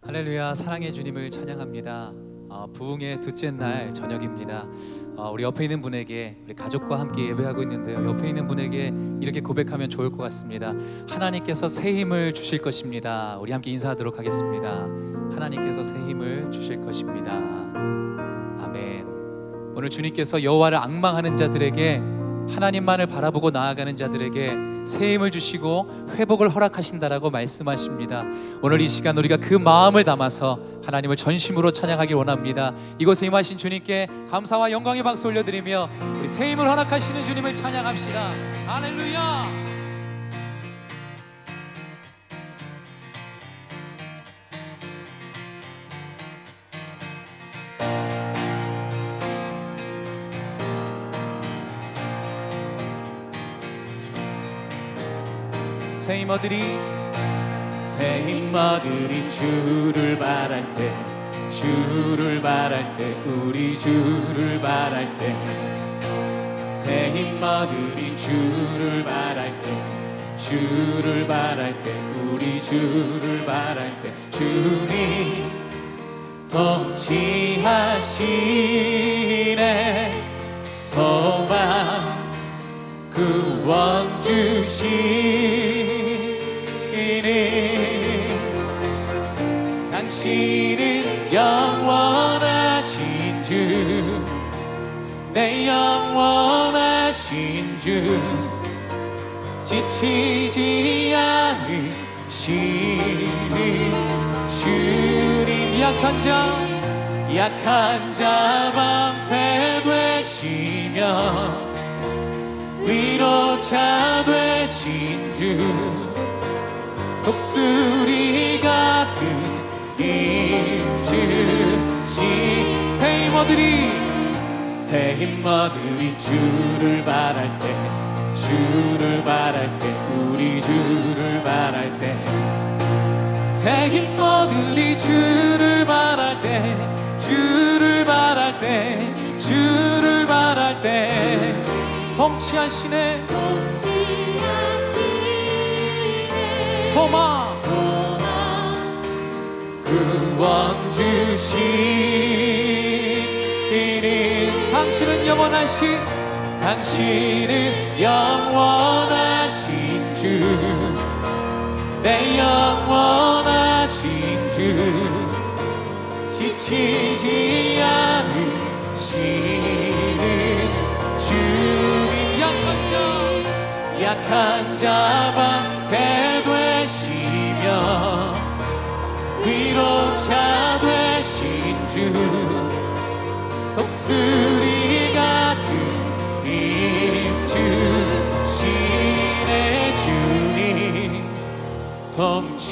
할렐루야, 사랑의 주님을 찬양합니다. 부흥의 둘째 날 저녁입니다. 우리 옆에 있는 분에게, 우리 가족과 함께 예배하고 있는데요, 옆에 있는 분에게 이렇게 고백하면 좋을 것 같습니다. 하나님께서 새 힘을 주실 것입니다. 우리 함께 인사하도록 하겠습니다. 하나님께서 새 힘을 주실 것입니다. 아멘. 오늘 주님께서 여호와를 앙망하는 자들에게, 하나님만을 바라보고 나아가는 자들에게 새 힘을 주시고 회복을 허락하신다라고 말씀하십니다. 오늘 이 시간 우리가 그 마음을 담아서 하나님을 전심으로 찬양하길 원합니다. 이곳에 임하신 주님께 감사와 영광의 박수 올려드리며 우리 새 힘을 허락하시는 주님을 찬양합시다. 할렐루야. 새 힘어들이 주를 바랄 때, 주를 바랄 때, 우리 주를 바랄 때, 새 힘어들이 주를 바랄 때, 주를 바랄 때, 우리 주를 바랄 때, 주님 통치하시네. 소망 구원 주시네. 당신은 영원하신 주, 내 영원하신 주, 지치지 않으시는 주님. 약한 자 방패 되시며 위로자 되신 주, 독수리 같은 힘 주신 새 힘어들이 주를 바랄 때, 주를 바랄 때, 우리 주를 바랄 때, 새 힘어들이 주를 바랄 때, 주를 바랄 때, 주를 바랄 때, 통치하시네. 소망 구원 주시니. 당신은 영원하신 주, 내 영원하신 주, 지치지 않으시는 주님. 약한 자 방패 되시며 위로자 되신 주, 독수리 같은 힘 주시네. 주님 통치하시네.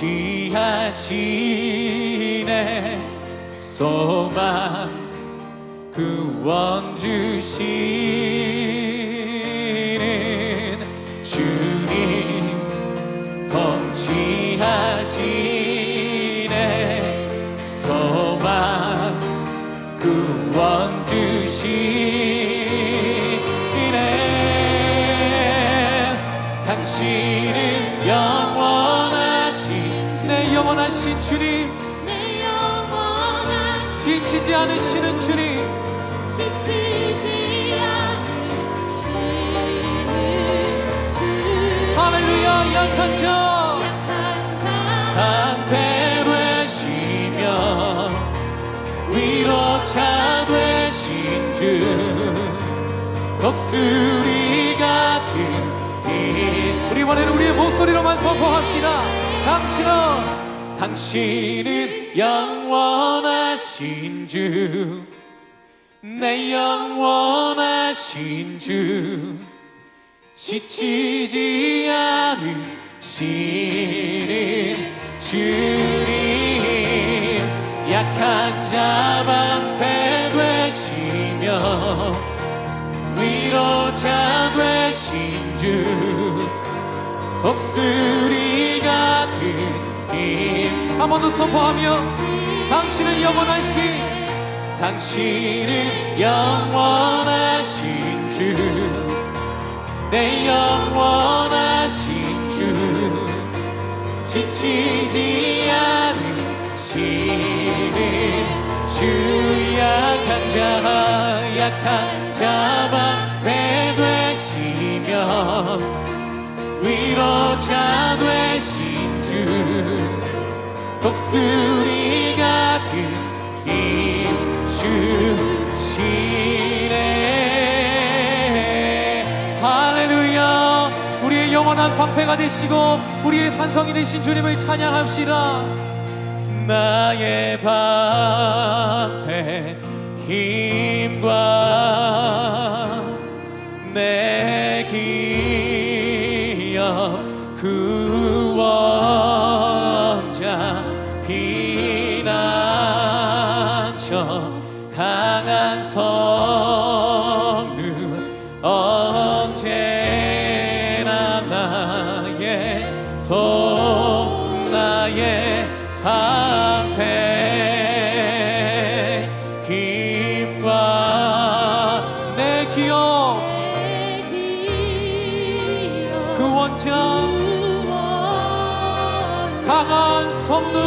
소망 구원 주시는 주님 통치하시네. 소망 구원 주시네. 당신은 영원하신, 내 영원하신 주님, 지치지 않으시는 주님, 할렐루야. 약한 자 방패 되시며 위로자 되신 주, 독수리 같은 힘. 우리 이번에는 우리의 목소리로만 선포합시다. 당신은 영원하신 주, 내 영원하신 주, 지치지 않으시는 주님. 약한 자 방패 되시며 위로자 되신 주, 독수리 같은 힘. 한 번 더 선포하며 당신은 영원하신 주, 내 영원하신 주, 지치지 않으시는 주 약한 자 방패 되시며 위로자 되신 주 독수리 같은 힘 주시네. 할렐루야. 우리의 영원한 방패가 되시고 우리의 산성이 되신 주님을 찬양합시다. 나의 방패 힘과 내 기업 구원자 피난처 강한 성능 언제나 나의 나의 방패 힘과 내 기업 구원자 강한 성능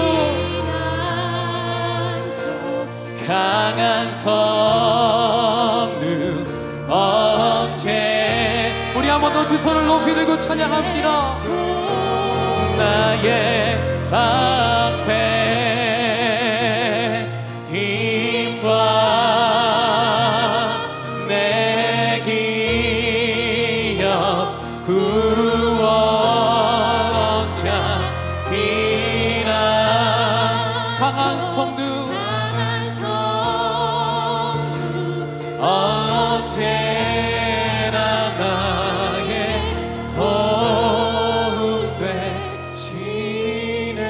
언제 우리 한 번 더 두 손을 높이 들고 찬양합시다. 나의 방패 힘과 내 기업 구원자 피난 강한 성능 언제나 나의 도움 되시네.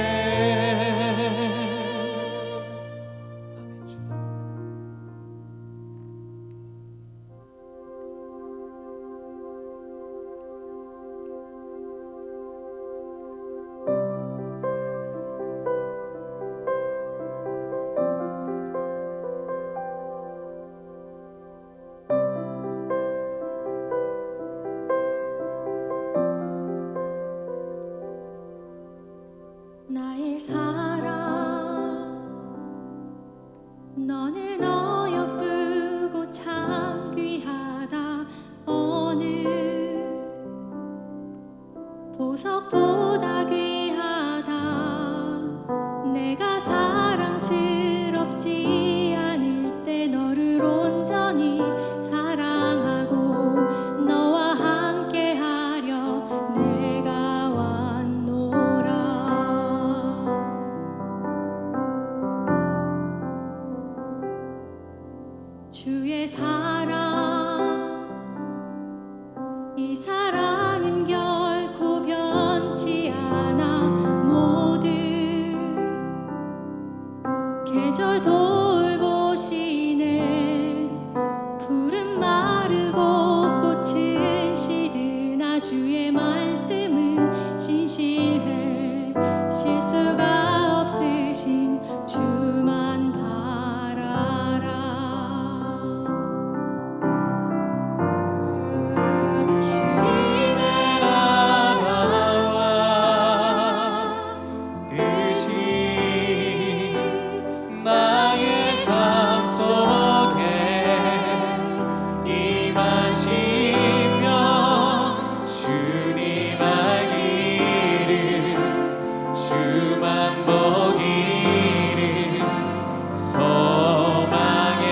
나의 사랑 너는 어여쁘고 참 귀하다. 어느 보석보다 귀하다. 내가 사랑스럽지 않을 때 너를 온전히 사랑하고 너와 함께하려 내가 왔노라. 주의 사랑 이 사랑은 결코 변치 않아. 모든 계절 돌보시네. 푸른 마르고 꽃은 시드나 주의 말씀은 신실해. 실수가 없으신 주만 바라라. 주님의 나라와 뜻이 나의 삶 속에 임하시며 주님 알기를 주만 보기를 소망해.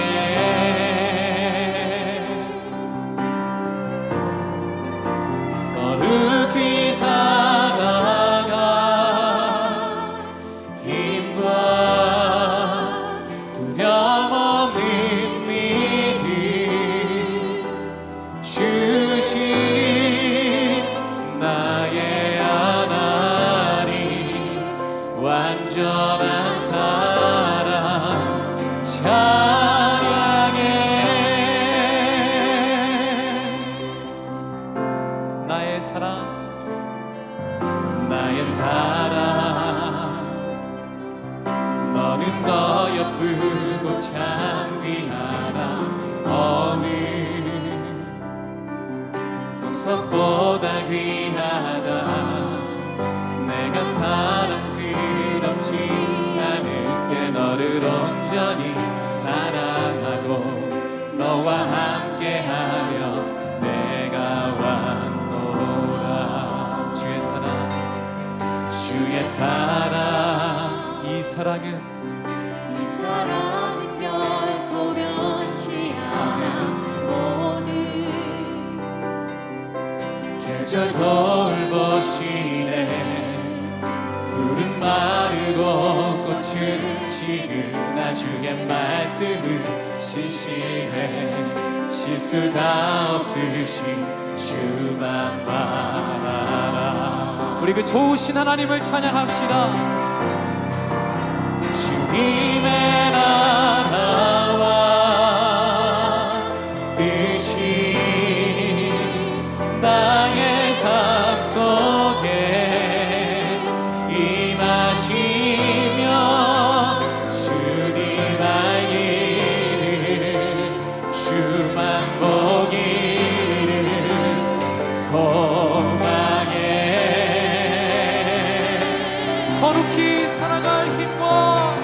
거룩히 살아가 힘과 두려움 없는 믿음 주신 나의 하나님 완전한 사랑 찬양해. 나의 사랑 너는 어여쁘고 참 귀하다. 어느 보석보다 귀하다. 내가 사랑스럽지 않을 온전히 사랑하고 너와 함께하며 내가 왔노라. 주의 사랑 이 사랑은 결코 변치 않아. 모든 계절 돌보시네. 푸른 마르고 꽃은 지르나 주의 말씀은 신실해. 실수가 없으신 주만 바라라. 우리 그 좋으신 하나님을 찬양합시다. 주님의 나라와 뜻이 나의 삶 속에 임하시며 주님 알기를 주만 보기를 소망해. 거룩히 살아갈 힘과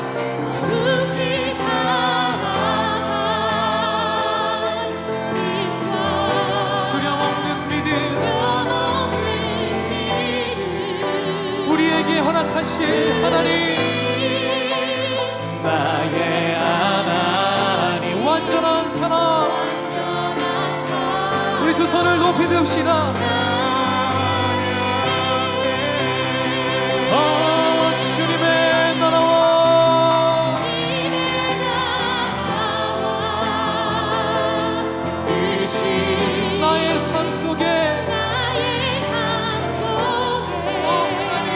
거룩히 살아갈 힘과 두려움없는 믿음 두려움없는 믿음 우리에게 허락하실 하나님, 나의 하나님 완전한 사랑. 온전한 사랑 우리 두 손을 높이 듭시다. 주님의 나라와 뜻이 나의 삶 속에 나의 삶 속에 하나님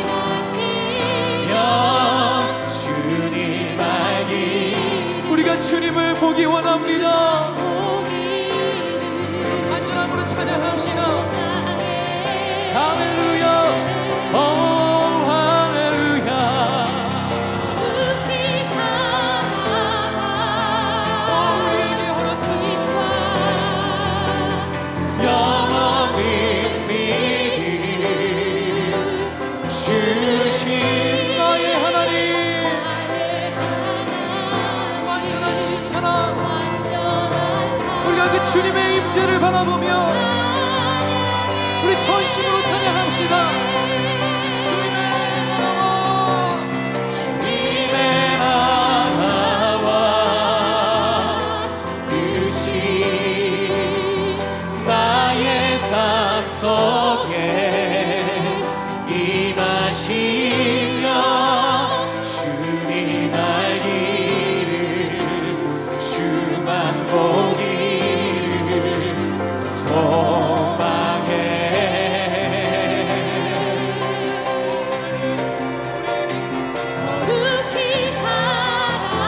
임하시며 주님 알기 우리가 주님을 보기 원합니다. 보기를 간절함으로 찬양합시다. 나의 할렐루야. 할렐루야. 거룩히 살아갈 우리에게 허락하신 힘과 영원한 믿음 주신 나의 하나님, 완전하신 사랑. 우리가 그 주님의 임재를 바라보며 우리 전심으로 찬양합시다. 주님의 나라와 뜻이 나의 삶 속에 임하시며 주님 알기를 주만 보기를 소망해. 거룩히 살아갈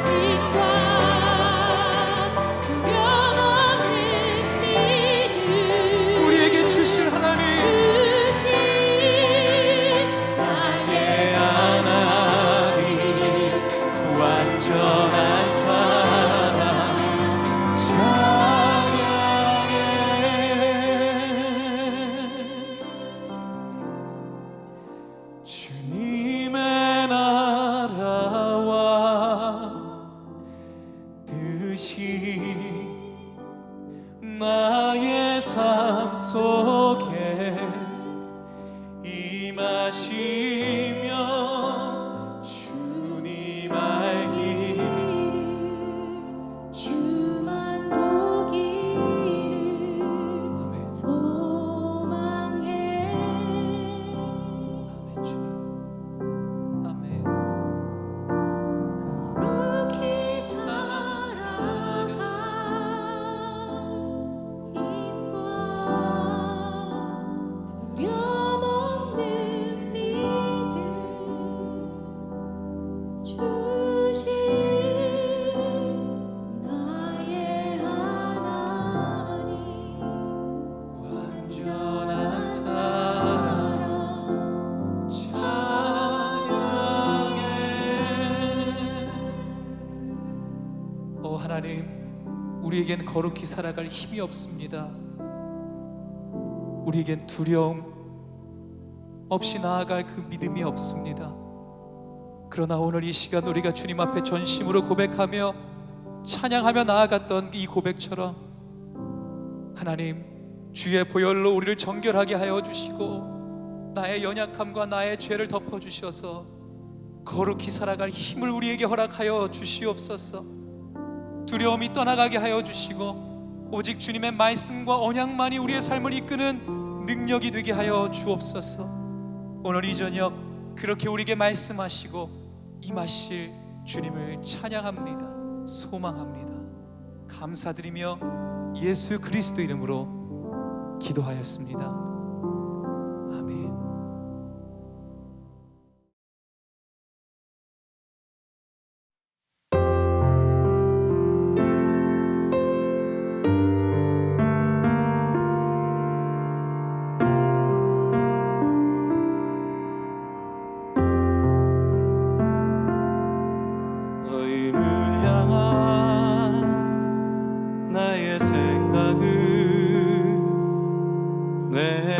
힘과 두려움없는 믿음 우리에게 주실 하나님, 주신 나의 하나님 완전한 사랑 찬양해. 주님의 나라와 뜻이 나의 삶 속에 임하시며 주님 알기를 주만 보기를 아멘. 소망해. 아멘. 주님 아멘. 거룩히 살아갈 힘과 두려움 없는 믿음 주신 나의 하나님 완전한 사랑 찬양해. 오 하나님, 우리에겐 거룩히 살아갈 힘이 없습니다. 우리에겐 두려움 없이 나아갈 그 믿음이 없습니다. 그러나 오늘 이 시간 우리가 주님 앞에 전심으로 고백하며 찬양하며 나아갔던 이 고백처럼 하나님, 주의 보혈로 우리를 정결하게 하여 주시고 나의 연약함과 나의 죄를 덮어주셔서 거룩히 살아갈 힘을 우리에게 허락하여 주시옵소서. 두려움이 떠나가게 하여 주시고 오직 주님의 말씀과 언약만이 우리의 삶을 이끄는 능력이 되게 하여 주옵소서. 오늘 이 저녁 그렇게 우리에게 말씀하시고 임하실 주님을 찬양합니다. 소망합니다. 감사드리며 예수 그리스도 이름으로 기도하였습니다. 아멘. 너희를 향한 나의 생각은 내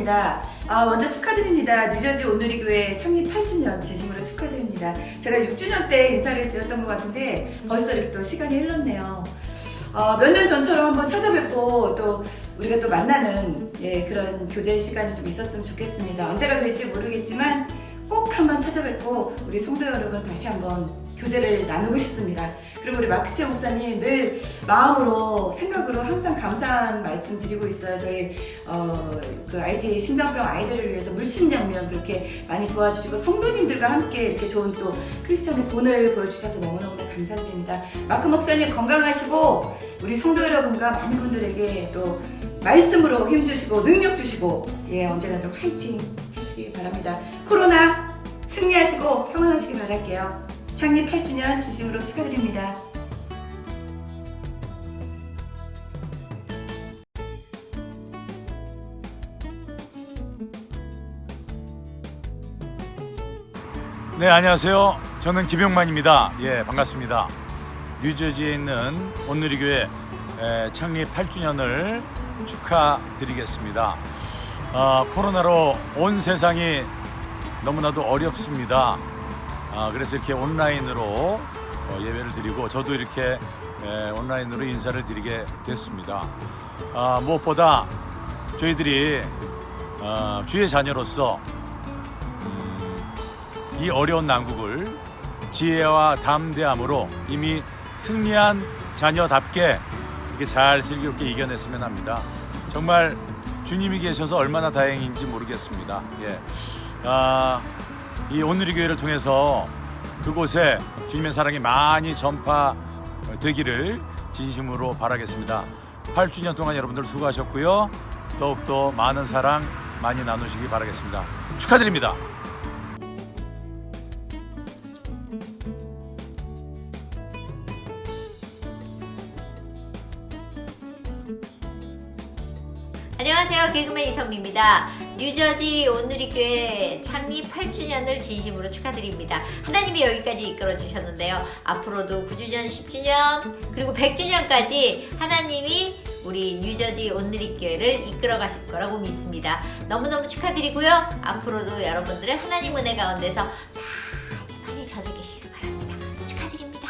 박은혜입니다. 먼저 축하드립니다. 뉴저지 온누리 교회 창립 8주년 진심으로 축하드립니다. 제가 6주년 때 인사를 드렸던 것 같은데 벌써 이렇게 또 시간이 흘렀네요. 몇 년 전처럼 한번 찾아뵙고 또 우리가 또 만나는 그런 교제 시간이 좀 있었으면 좋겠습니다. 언제가 될지 모르겠지만 꼭 한번 찾아뵙고 우리 성도 여러분 다시 한번 교제를 나누고 싶습니다. 그리고 우리 마크치아 목사님 늘 마음으로 생각으로 항상 감사한 말씀 드리고 있어요. 저희 그 IT 심장병 아이들을 위해서 물심양면 그렇게 많이 도와주시고 성도님들과 함께 이렇게 좋은 또 크리스찬의 본을 보여주셔서 너무너무 감사드립니다. 마크 목사님 건강하시고 우리 성도 여러분과 많은 분들에게 또 말씀으로 힘주시고 능력 주시고 언제나 또 화이팅 하시기 바랍니다. 코로나 승리하시고 평안하시기 바랄게요. 창립 8주년 진심으로 축하드립니다. 네, 안녕하세요. 저는 김용만입니다. 반갑습니다. 뉴저지에 있는 온누리교회 창립 8주년을 축하드리겠습니다. 코로나로 온 세상이 너무나도 어렵습니다. 그래서 이렇게 온라인으로 예배를 드리고 저도 이렇게 온라인으로 인사를 드리게 됐습니다. 무엇보다 저희들이 주의 자녀로서 이 어려운 난국을 지혜와 담대함으로 이미 승리한 자녀답게 이렇게 잘 슬기롭게 이겨냈으면 합니다. 정말 주님이 계셔서 얼마나 다행인지 모르겠습니다. 이 온누리 교회를 통해서 그곳에 주님의 사랑이 많이 전파되기를 진심으로 바라겠습니다. 8주년 동안 여러분들 수고하셨고요. 더욱더 많은 사랑 많이 나누시기 바라겠습니다. 축하드립니다. 안녕하세요. 개그맨 이선미입니다. 뉴저지 온누리교회 창립 8주년을 진심으로 축하드립니다. 하나님이 여기까지 이끌어 주셨는데요. 앞으로도 9주년, 10주년, 그리고 100주년까지 하나님이 우리 뉴저지 온누리교회를 이끌어 가실 거라고 믿습니다. 너무너무 축하드리고요. 앞으로도 여러분들의 하나님 은혜 가운데서 많이 젖어 계시길 바랍니다. 축하드립니다.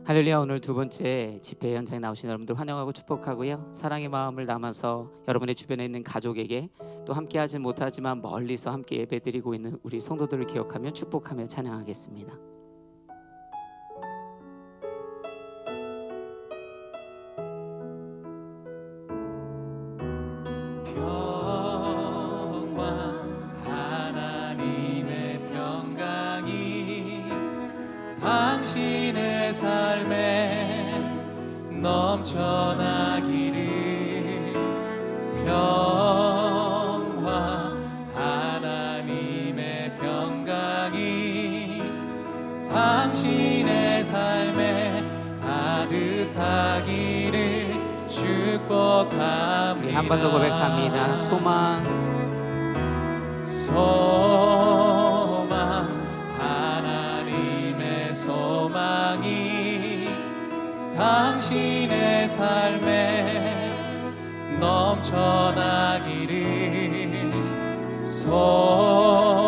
할렐루야. 오늘 두 번째 집회 현장에 나오신 여러분들 환영하고 축복하고요. 사랑의 마음을 담아서 여러분의 주변에 있는 가족에게 또 함께하지 못하지만 멀리서 함께 예배드리고 있는 우리 성도들을 기억하며 축복하며 찬양하겠습니다. 하나님의 평강이 당신의 삶에 넘쳐나기를. 평화 하나님의 평강이 당신의 삶에 가득하기를 축복합니다. 우리 한 번 더 고백합니다. 소망 하나님의 소망이 당신의 삶에 넘쳐나기를. 소망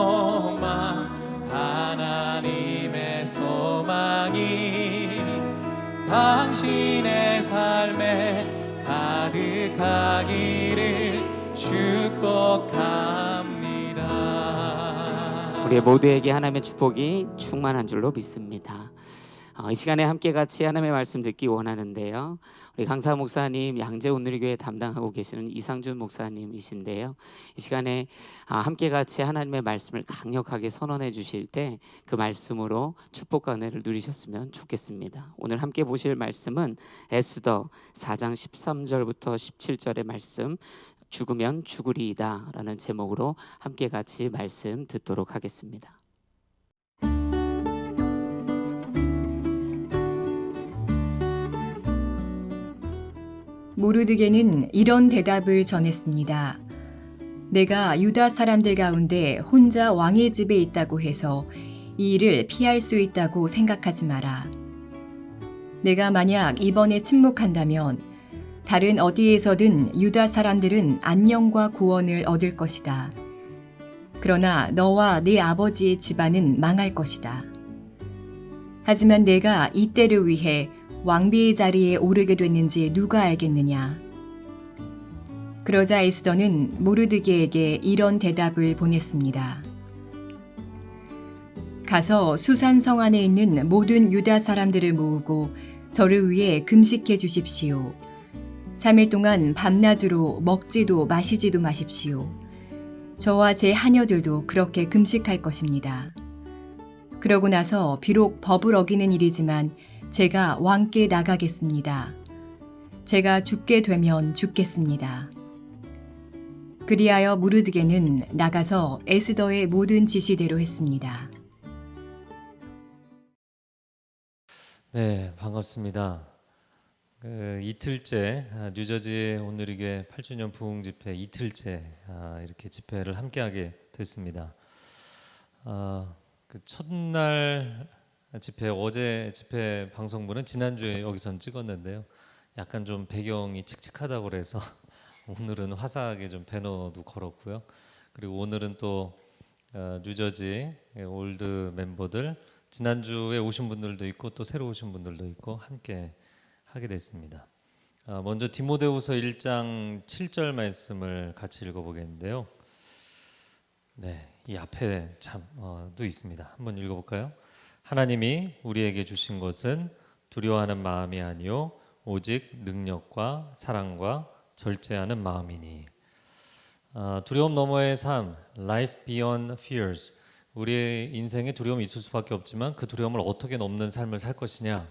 하나님의 소망이 당신의 삶에 가득하기를 축복합니다. 우리 모두에게 하나님의 축복이 충만한 줄로 믿습니다. 이 시간에 함께 같이 하나님의 말씀 듣기 원하는데요. 우리 강사 목사님 양재 온누리교회 담당하고 계시는 이상준 목사님이신데요. 이 시간에 함께 같이 하나님의 말씀을 강력하게 선언해 주실 때 그 말씀으로 축복과 은혜를 누리셨으면 좋겠습니다. 오늘 함께 보실 말씀은 에스더 4장 13절부터 17절의 말씀, 죽으면 죽으리이다 라는 제목으로 함께 같이 말씀 듣도록 하겠습니다. 모르드게는 이런 대답을 전했습니다. 내가 유다 사람들 가운데 혼자 왕의 집에 있다고 해서 이 일을 피할 수 있다고 생각하지 마라. 내가 만약 이번에 침묵한다면 다른 어디에서든 유다 사람들은 안녕과 구원을 얻을 것이다. 그러나 너와 네 아버지의 집안은 망할 것이다. 하지만 내가 이때를 위해 왕비의 자리에 오르게 됐는지 누가 알겠느냐. 그러자 에스더는 모르드게에게 이런 대답을 보냈습니다. 가서 수산성 안에 있는 모든 유다 사람들을 모으고 저를 위해 금식해 주십시오. 3일 동안 밤낮으로 먹지도 마시지도 마십시오. 저와 제 하녀들도 그렇게 금식할 것입니다. 그러고 나서 비록 법을 어기는 일이지만 제가 왕께 나가겠습니다. 제가 죽게 되면 죽겠습니다. 그리하여 모르드게는 나가서 에스더의 모든 지시대로 했습니다. 네, 반갑습니다. 이틀째 뉴저지 온누리교회 8주년 부흥 집회 이틀째 이렇게 집회를 함께하게 됐습니다. 그 첫날 집회 어제 집회 방송분은 지난주에 여기선 찍었는데요. 약간 좀 배경이 칙칙하다고 그래서 오늘은 화사하게 좀 배너도 걸었고요. 그리고 오늘은 또 뉴저지 올드 멤버들 지난주에 오신 분들도 있고 또 새로 오신 분들도 있고 함께 하게 됐습니다. 먼저 디모데후서 1장 7절 말씀을 같이 읽어보겠는데요. 네, 이 앞에 참도 있습니다. 한번 읽어볼까요? 하나님이 우리에게 주신 것은 두려워하는 마음이 아니요 오직 능력과 사랑과 절제하는 마음이니. 두려움 너머의 삶, life beyond fears. 우리의 인생에 두려움이 있을 수밖에 없지만 그 두려움을 어떻게 넘는 삶을 살 것이냐.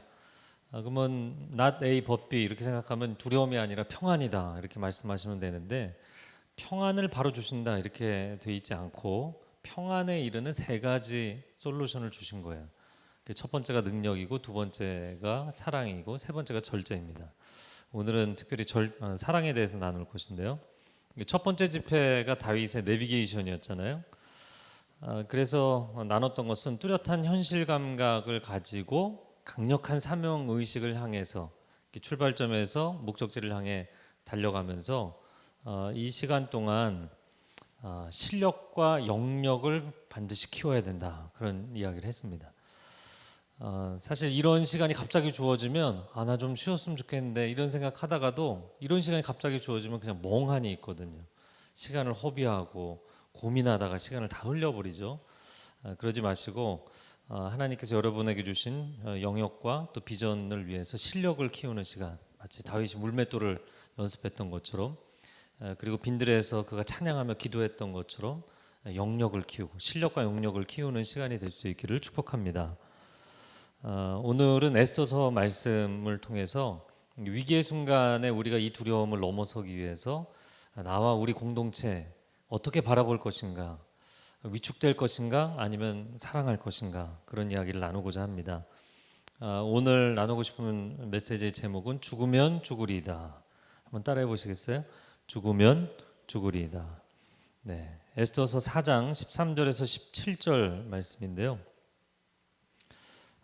그러면 not A but B 이렇게 생각하면 두려움이 아니라 평안이다 이렇게 말씀하시면 되는데 평안을 바로 주신다 이렇게 돼 있지 않고 평안에 이르는 세 가지 솔루션을 주신 거예요. 첫 번째가 능력이고 두 번째가 사랑이고 세 번째가 절제입니다. 오늘은 특별히 사랑에 대해서 나눌 것인데요. 첫 번째 집회가 다윗의 내비게이션이었잖아요. 그래서 나눴던 것은 뚜렷한 현실 감각을 가지고 강력한 사명 의식을 향해서 출발점에서 목적지를 향해 달려가면서 이 시간 동안 실력과 영역을 반드시 키워야 된다 그런 이야기를 했습니다. 사실 이런 시간이 갑자기 주어지면 나 좀 쉬었으면 좋겠는데 이런 생각하다가도 이런 시간이 갑자기 주어지면 그냥 멍하니 있거든요. 시간을 허비하고 고민하다가 시간을 다 흘려버리죠. 그러지 마시고 하나님께서 여러분에게 주신 영역과 또 비전을 위해서 실력을 키우는 시간, 마치 다윗이 물맷돌을 연습했던 것처럼 그리고 빈들에서 그가 찬양하며 기도했던 것처럼 영역을 키우고 실력과 영역을 키우는 시간이 될 수 있기를 축복합니다. 오늘은 에스더서 말씀을 통해서 위기의 순간에 우리가 이 두려움을 넘어서기 위해서 나와 우리 공동체 어떻게 바라볼 것인가, 위축될 것인가 아니면 사랑할 것인가 그런 이야기를 나누고자 합니다. 오늘 나누고 싶은 메시지의 제목은 죽으면 죽으리이다. 한번 따라해 보시겠어요? 죽으면 죽으리이다. 네, 에스더서 4장 13절에서 17절 말씀인데요.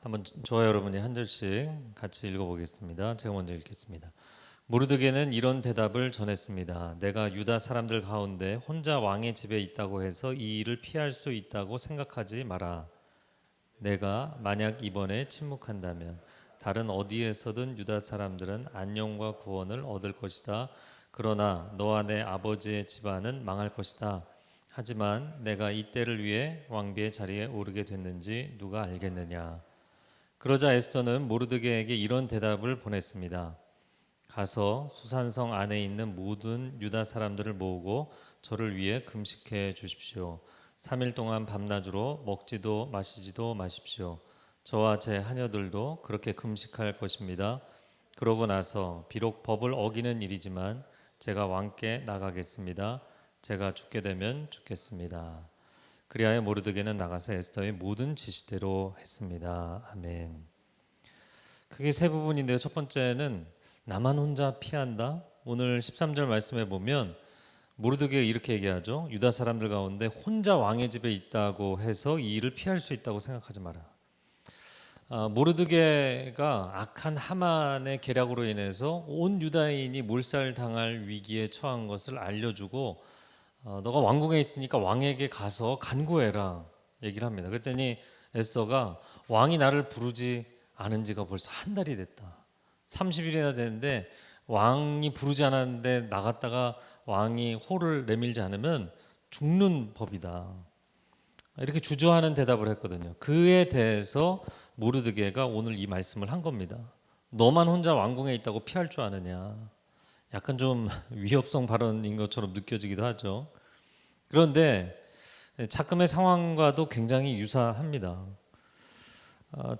한번 저와 여러분이 한 절씩 같이 읽어보겠습니다. 제가 먼저 읽겠습니다. 모르드게는 이런 대답을 전했습니다. 내가 유다 사람들 가운데 혼자 왕의 집에 있다고 해서 이 일을 피할 수 있다고 생각하지 마라. 내가 만약 이번에 침묵한다면 다른 어디에서든 유다 사람들은 안녕과 구원을 얻을 것이다. 그러나 너와 내 아버지의 집안은 망할 것이다. 하지만 내가 이때를 위해 왕비의 자리에 오르게 됐는지 누가 알겠느냐. 그러자 에스더는 모르드게에게 이런 대답을 보냈습니다. 가서 수산성 안에 있는 모든 유다 사람들을 모으고 저를 위해 금식해 주십시오. 3일 동안 밤낮으로 먹지도 마시지도 마십시오. 저와 제 하녀들도 그렇게 금식할 것입니다. 그러고 나서 비록 법을 어기는 일이지만 제가 왕께 나가겠습니다. 제가 죽게 되면 죽겠습니다. 그리하여 모르드게는 나가서 에스더의 모든 지시대로 했습니다. 아멘. 크게 세 부분인데요. 첫 번째는 나만 혼자 피한다. 오늘 13절 말씀에 보면 모르드게 이렇게 얘기하죠. 유다 사람들 가운데 혼자 왕의 집에 있다고 해서 이 일을 피할 수 있다고 생각하지 마라. 모르드게가 악한 하만의 계략으로 인해서 온 유다인이 몰살당할 위기에 처한 것을 알려주고 너가 왕궁에 있으니까 왕에게 가서 간구해라 얘기를 합니다. 그랬더니 에스더가 왕이 나를 부르지 않은 지가 벌써 한 달이 됐다. 30일이나 됐는데 왕이 부르지 않았는데 나갔다가 왕이 호를 내밀지 않으면 죽는 법이다. 이렇게 주저하는 대답을 했거든요. 그에 대해서 모르드게가 오늘 이 말씀을 한 겁니다. 너만 혼자 왕궁에 있다고 피할 줄 아느냐. 약간 좀 위협성 발언인 것처럼 느껴지기도 하죠. 그런데 자금의 상황과도 굉장히 유사합니다.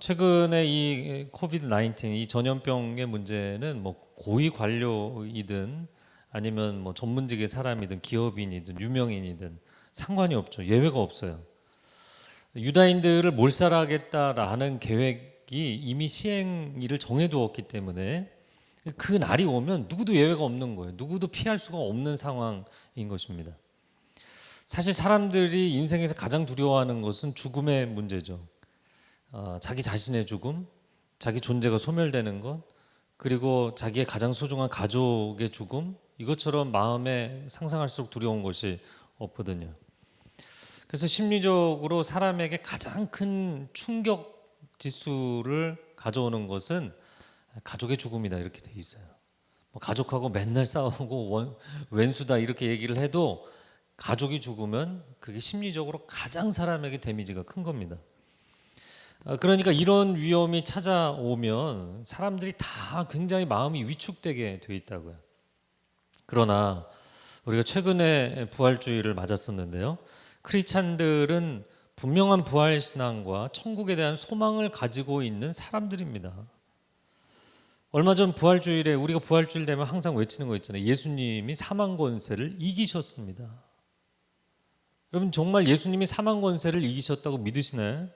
최근에 이 코비드-19 이 전염병의 문제는 뭐 고위 관료이든 아니면 뭐 전문직의 사람이든 기업인이든 유명인이든 상관이 없죠. 예외가 없어요. 유다인들을 몰살하겠다라는 계획이 이미 시행일을 정해두었기 때문에 그 날이 오면 누구도 예외가 없는 거예요. 누구도 피할 수가 없는 상황인 것입니다. 사실 사람들이 인생에서 가장 두려워하는 것은 죽음의 문제죠. 자기 자신의 죽음, 자기 존재가 소멸되는 것, 그리고 자기의 가장 소중한 가족의 죽음, 이것처럼 마음에 상상할수록 두려운 것이 없거든요. 그래서 심리적으로 사람에게 가장 큰 충격 지수를 가져오는 것은 가족의 죽음이다 이렇게 돼 있어요. 뭐 가족하고 맨날 싸우고 왼수다 이렇게 얘기를 해도 가족이 죽으면 그게 심리적으로 가장 사람에게 데미지가 큰 겁니다. 그러니까 이런 위험이 찾아오면 사람들이 다 굉장히 마음이 위축되게 돼 있다고요. 그러나 우리가 최근에 부활주의를 맞았었는데요. 크리스찬들은 분명한 부활 신앙과 천국에 대한 소망을 가지고 있는 사람들입니다. 얼마 전 부활주일에 우리가 부활주일 되면 항상 외치는 거 있잖아요. 예수님이 사망 권세를 이기셨습니다. 여러분 정말 예수님이 사망 권세를 이기셨다고 믿으시나요?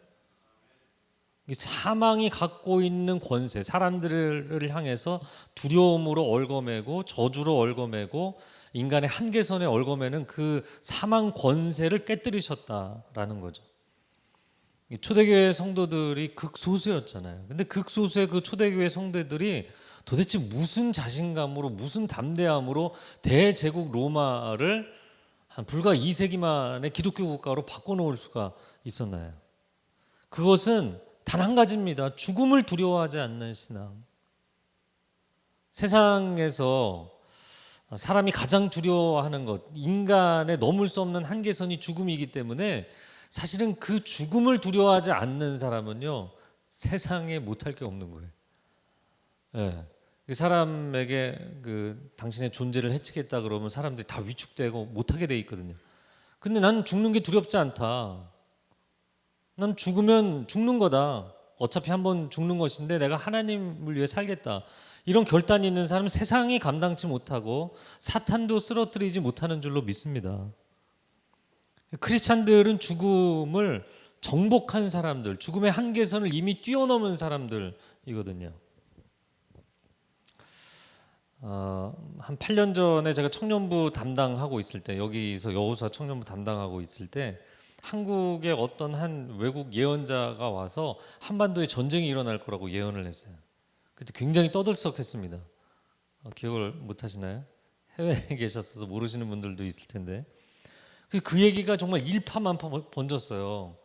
사망이 갖고 있는 권세, 사람들을 향해서 두려움으로 얽어매고 저주로 얽어매고 인간의 한계선에 얽어매는 그 사망 권세를 깨뜨리셨다라는 거죠. 초대교회 성도들이 극소수였잖아요. 근데 극소수의 그 초대교회 성도들이 도대체 무슨 자신감으로 무슨 담대함으로 대제국 로마를 한 불과 2세기 만에 기독교 국가로 바꿔놓을 수가 있었나요? 그것은 단 한 가지입니다. 죽음을 두려워하지 않는 신앙. 세상에서 사람이 가장 두려워하는 것, 인간의 넘을 수 없는 한계선이 죽음이기 때문에 사실은 그 죽음을 두려워하지 않는 사람은요 세상에 못할 게 없는 거예요. 네. 그 사람에게 당신의 존재를 해치겠다 그러면 사람들이 다 위축되고 못하게 돼 있거든요. 근데 나는 죽는 게 두렵지 않다. 난 죽으면 죽는 거다. 어차피 한번 죽는 것인데 내가 하나님을 위해 살겠다. 이런 결단이 있는 사람은 세상이 감당치 못하고 사탄도 쓰러뜨리지 못하는 줄로 믿습니다. 크리스찬들은 죽음을 정복한 사람들, 죽음의 한계선을 이미 뛰어넘은 사람들이거든요. 한 8년 전에 제가 청년부 담당하고 있을 때 여기서 여호수아 청년부 담당하고 있을 때 한국의 어떤 한 외국 예언자가 와서 한반도에 전쟁이 일어날 거라고 예언을 했어요. 그때 굉장히 떠들썩했습니다. 기억을 못 하시나요? 해외에 계셨어서 모르시는 분들도 있을 텐데 그 얘기가 정말 일파만파 번졌어요.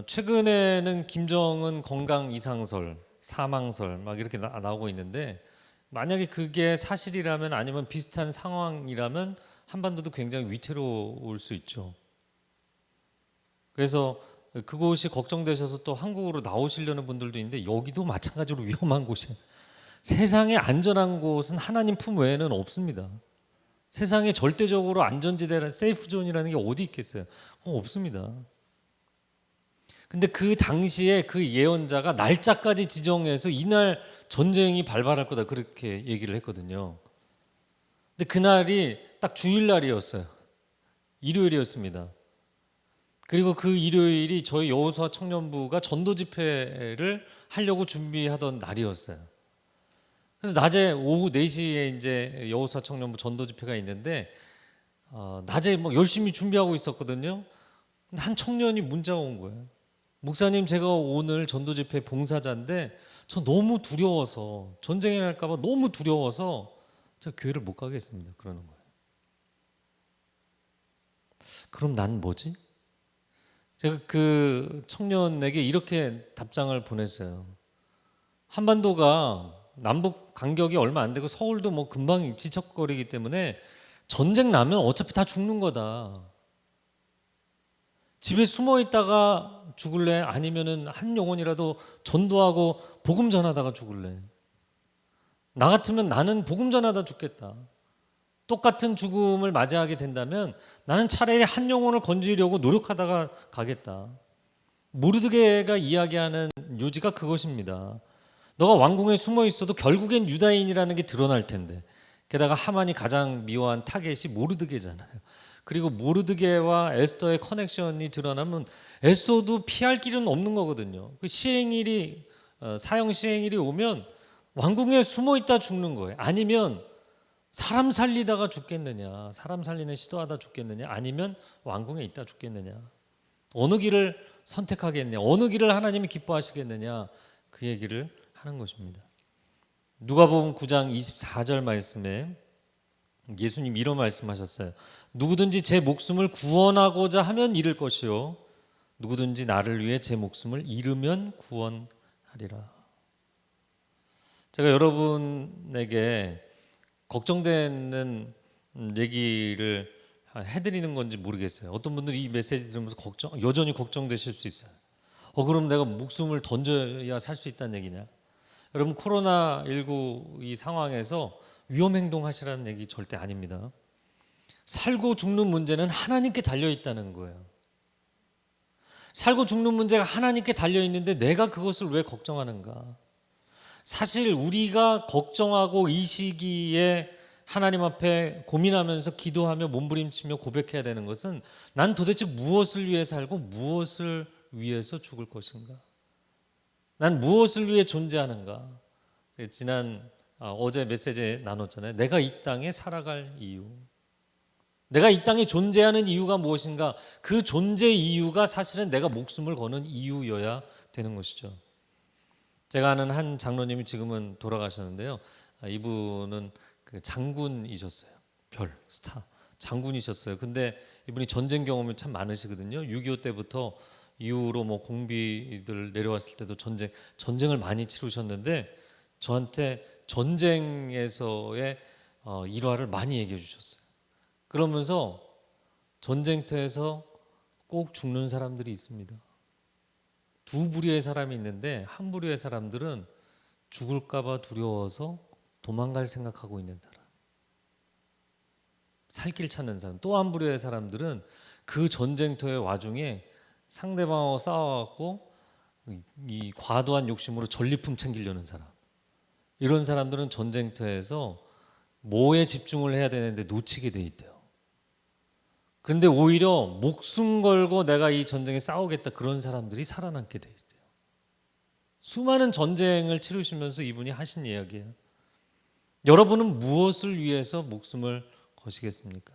최근에는 김정은 건강 이상설, 사망설 막 이렇게 나오고 있는데 만약에 그게 사실이라면 아니면 비슷한 상황이라면 한반도도 굉장히 위태로울 수 있죠. 그래서 그곳이 걱정되셔서 또 한국으로 나오시려는 분들도 있는데 여기도 마찬가지로 위험한 곳이에요. 세상에 안전한 곳은 하나님 품 외에는 없습니다. 세상에 절대적으로 안전지대라는 세이프 존이라는 게 어디 있겠어요? 없습니다. 근데 그 당시에 그 예언자가 날짜까지 지정해서 이날 전쟁이 발발할 거다 그렇게 얘기를 했거든요. 근데 그날이 딱 주일날이었어요. 일요일이었습니다. 그리고 그 일요일이 저희 여호수아 청년부가 전도 집회를 하려고 준비하던 날이었어요. 그래서 낮에 오후 4시에 이제 여호사 청년부 전도 집회가 있는데 낮에 뭐 열심히 준비하고 있었거든요. 근데 한 청년이 문자가 온 거예요. 목사님, 제가 오늘 전도 집회 봉사자인데 저 너무 두려워서, 전쟁이 날까 봐 너무 두려워서 제가 교회를 못 가겠습니다. 그러는 거예요. 그럼 난 뭐지? 제가 그 청년에게 이렇게 답장을 보냈어요. 한반도가 남북 간격이 얼마 안 되고 서울도 뭐 금방 지척거리기 때문에 전쟁 나면 어차피 다 죽는 거다. 집에 숨어 있다가 죽을래? 아니면은 한 영혼이라도 전도하고 복음 전하다가 죽을래? 나 같으면 나는 복음 전하다 죽겠다. 똑같은 죽음을 맞이하게 된다면 나는 차라리 한 영혼을 건지려고 노력하다가 가겠다. 모르드게가 이야기하는 요지가 그것입니다. 너가 왕궁에 숨어 있어도 결국엔 유다인이라는 게 드러날 텐데, 게다가 하만이 가장 미워한 타겟이 모르드게잖아요. 그리고 모르드게와 에스더의 커넥션이 드러나면 에스더도 피할 길은 없는 거거든요. 그 시행일이 사형 시행일이 오면 왕궁에 숨어 있다 죽는 거예요. 아니면 사람 살리다가 죽겠느냐, 사람 살리는 시도하다 죽겠느냐, 아니면 왕궁에 있다 죽겠느냐. 어느 길을 선택하겠느냐, 어느 길을 하나님이 기뻐하시겠느냐, 그 얘기를 하는 것입니다. 누가복음 9장 24절 말씀에 예수님 이런 말씀하셨어요. 누구든지 제 목숨을 구원하고자 하면 잃을 것이요, 누구든지 나를 위해 제 목숨을 잃으면 구원하리라. 제가 여러분에게 걱정되는 얘기를 해드리는 건지 모르겠어요. 어떤 분들이 이 메시지 들으면서 여전히 걱정되실 수 있어요. 그럼 내가 목숨을 던져야 살 수 있다는 얘기냐? 여러분, 코로나19 이 상황에서 위험 행동하시라는 얘기 절대 아닙니다. 살고 죽는 문제는 하나님께 달려 있다는 거예요. 살고 죽는 문제가 하나님께 달려 있는데 내가 그것을 왜 걱정하는가? 사실 우리가 걱정하고 이 시기에 하나님 앞에 고민하면서 기도하며 몸부림치며 고백해야 되는 것은 난 도대체 무엇을 위해 살고 무엇을 위해서 죽을 것인가? 난 무엇을 위해 존재하는가? 어제 메시지에 나눴잖아요. 내가 이 땅에 살아갈 이유. 내가 이 땅에 존재하는 이유가 무엇인가? 그 존재 이유가 사실은 내가 목숨을 거는 이유여야 되는 것이죠. 제가 아는 한 장로님이 지금은 돌아가셨는데요. 이분은 그 장군이셨어요. 별 스타 장군이셨어요. 근데 이분이 전쟁 경험이 참 많으시거든요. 6.25 때부터 이후로 뭐 공비들 내려왔을 때도 전쟁을 많이 치르셨는데 저한테 전쟁에서의 일화를 많이 얘기해 주셨어요. 그러면서 전쟁터에서 꼭 죽는 사람들이 있습니다. 두 부류의 사람이 있는데 한 부류의 사람들은 죽을까 봐 두려워서 도망갈 생각하고 있는 사람, 살 길 찾는 사람. 또 한 부류의 사람들은 그 전쟁터의 와중에 상대방하고 싸워갖고 이 과도한 욕심으로 전리품 챙기려는 사람. 이런 사람들은 전쟁터에서 뭐에 집중을 해야 되는데 놓치게 돼 있대요. 그런데 오히려 목숨 걸고 내가 이 전쟁에 싸우겠다, 그런 사람들이 살아남게 돼 있대요. 수많은 전쟁을 치르시면서 이분이 하신 이야기예요. 여러분은 무엇을 위해서 목숨을 거시겠습니까?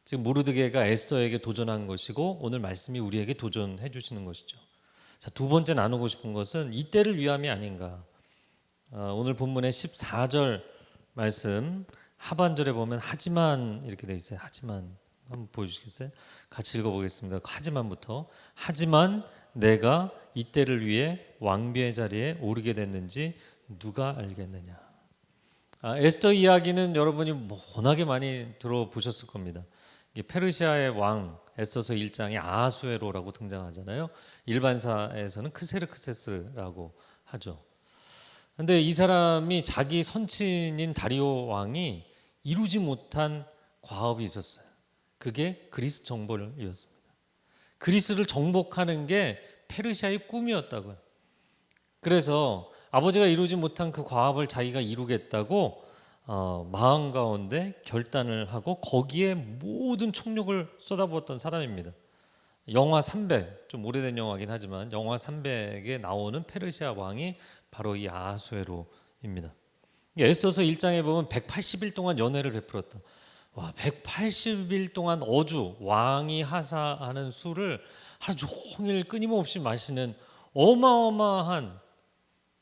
지금 모르드게가 에스더에게 도전한 것이고 오늘 말씀이 우리에게 도전해 주시는 것이죠. 자, 두 번째 나누고 싶은 것은 이때를 위함이 아닌가. 오늘 본문의 14절 말씀 하반절에 보면 하지만 이렇게 돼 있어요. 하지만 한번 보여주시겠어요? 같이 읽어보겠습니다. 하지만부터. 하지만 내가 이때를 위해 왕비의 자리에 오르게 됐는지 누가 알겠느냐. 에스더 이야기는 여러분이 워낙에 많이 들어보셨을 겁니다. 페르시아의 왕 에스더서 1장에 아하수에로라고 등장하잖아요. 일반사에서는 크세르크세스라고 하죠. 근데 이 사람이 자기 선친인 다리오 왕이 이루지 못한 과업이 있었어요. 그게 그리스 정복이었습니다. 그리스를 정복하는 게 페르시아의 꿈이었다고요. 그래서 아버지가 이루지 못한 그 과업을 자기가 이루겠다고 마음 가운데 결단을 하고 거기에 모든 총력을 쏟아부었던 사람입니다. 영화 300, 좀 오래된 영화긴 하지만 영화 300에 나오는 페르시아 왕이 바로 이 아하수에로입니다. 에스더서 1장에 보면 180일 동안 연회를 베풀었다. 와, 180일 동안 어주 왕이 하사하는 술을 하루 종일 끊임없이 마시는 어마어마한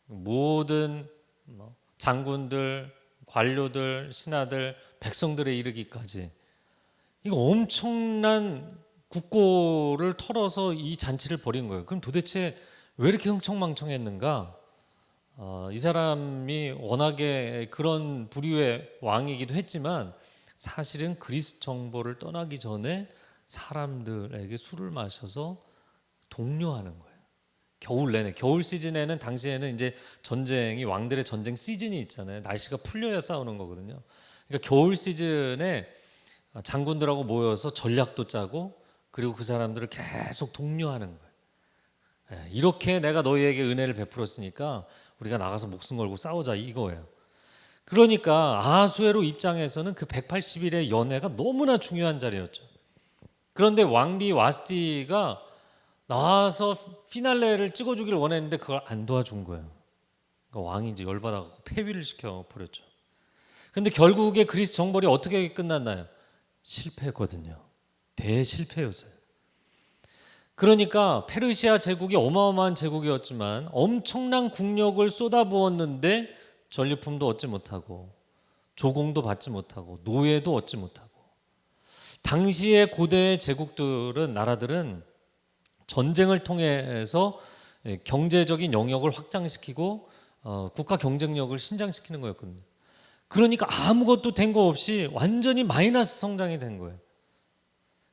모든 장군들, 관료들, 신하들, 백성들에 이르기까지 이거 엄청난 국고를 털어서 이 잔치를 벌인 거예요. 그럼 도대체 왜 이렇게 흥청망청했는가? 이 사람이 워낙에 그런 부류의 왕이기도 했지만 사실은 그리스 정보를 떠나기 전에 사람들에게 술을 마셔서 독려하는 거예요. 겨울 내내, 겨울 시즌에는 당시에는 이제 전쟁이 왕들의 전쟁 시즌이 있잖아요. 날씨가 풀려야 싸우는 거거든요. 그러니까 겨울 시즌에 장군들하고 모여서 전략도 짜고 그리고 그 사람들을 계속 독려하는 거예요. 이렇게 내가 너희에게 은혜를 베풀었으니까 우리가 나가서 목숨 걸고 싸우자 이거예요. 그러니까 아하수에로 입장에서는 그 180일의 연회가 너무나 중요한 자리였죠. 그런데 왕비 와스티가 나와서 피날레를 찍어주기를 원했는데 그걸 안 도와준 거예요. 그러니까 왕이 이제 열받아서 폐위를 시켜버렸죠. 그런데 결국에 그리스 정벌이 어떻게 끝났나요? 실패했거든요. 대실패였어요. 그러니까 페르시아 제국이 어마어마한 제국이었지만 엄청난 국력을 쏟아부었는데 전리품도 얻지 못하고 조공도 받지 못하고 노예도 얻지 못하고 당시의 고대 제국들은 나라들은 전쟁을 통해서 경제적인 영역을 확장시키고 국가 경쟁력을 신장시키는 거였거든요. 그러니까 아무것도 된 거 없이 완전히 마이너스 성장이 된 거예요.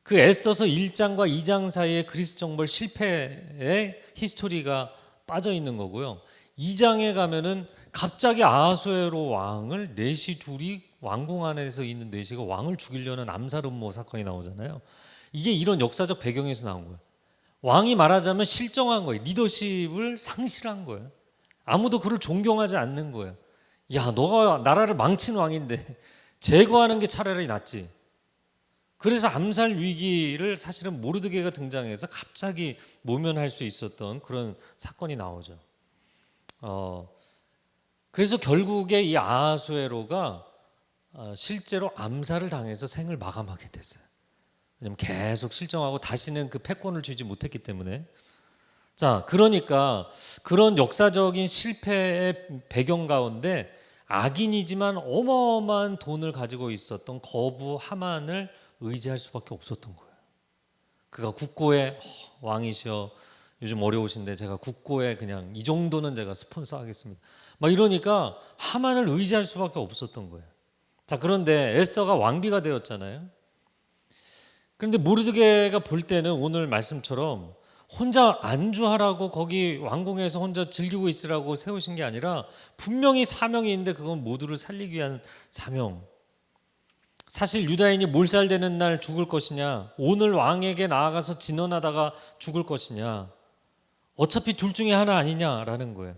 그 에스더서 1장과 2장 사이에 그리스 정벌 실패의 히스토리가 빠져 있는 거고요. 2장에 가면은 갑자기 아하수에로 왕을 넷이 둘이 왕궁 안에서 있는 넷이가 왕을 죽이려는 암살 음모 사건이 나오잖아요. 이게 이런 역사적 배경에서 나온 거예요. 왕이 말하자면 실정한 거예요. 리더십을 상실한 거예요. 아무도 그를 존경하지 않는 거예요. 야, 너가 나라를 망친 왕인데 제거하는 게 차라리 낫지. 그래서 암살 위기를 사실은 모르드게가 등장해서 갑자기 모면할 수 있었던 그런 사건이 나오죠. 그래서 결국에 이 아하수에로가 실제로 암살을 당해서 생을 마감하게 됐어요. 왜냐면 계속 실정하고 다시는 그 패권을 쥐지 못했기 때문에. 자, 그러니까 그런 역사적인 실패의 배경 가운데 악인이지만 어마어마한 돈을 가지고 있었던 거부 하만을 의지할 수밖에 없었던 거예요. 그가 국고의 왕이시여 요즘 어려우신데 제가 국고에 그냥 이 정도는 제가 스폰서하겠습니다. 막 이러니까 하만을 의지할 수밖에 없었던 거예요. 자, 그런데 에스더가 왕비가 되었잖아요. 그런데 모르드게가 볼 때는 오늘 말씀처럼 혼자 안주하라고 거기 왕궁에서 혼자 즐기고 있으라고 세우신 게 아니라 분명히 사명이 있는데 그건 모두를 살리기 위한 사명. 사실 유다인이 몰살되는 날 죽을 것이냐, 오늘 왕에게 나아가서 진언하다가 죽을 것이냐, 어차피 둘 중에 하나 아니냐라는 거예요.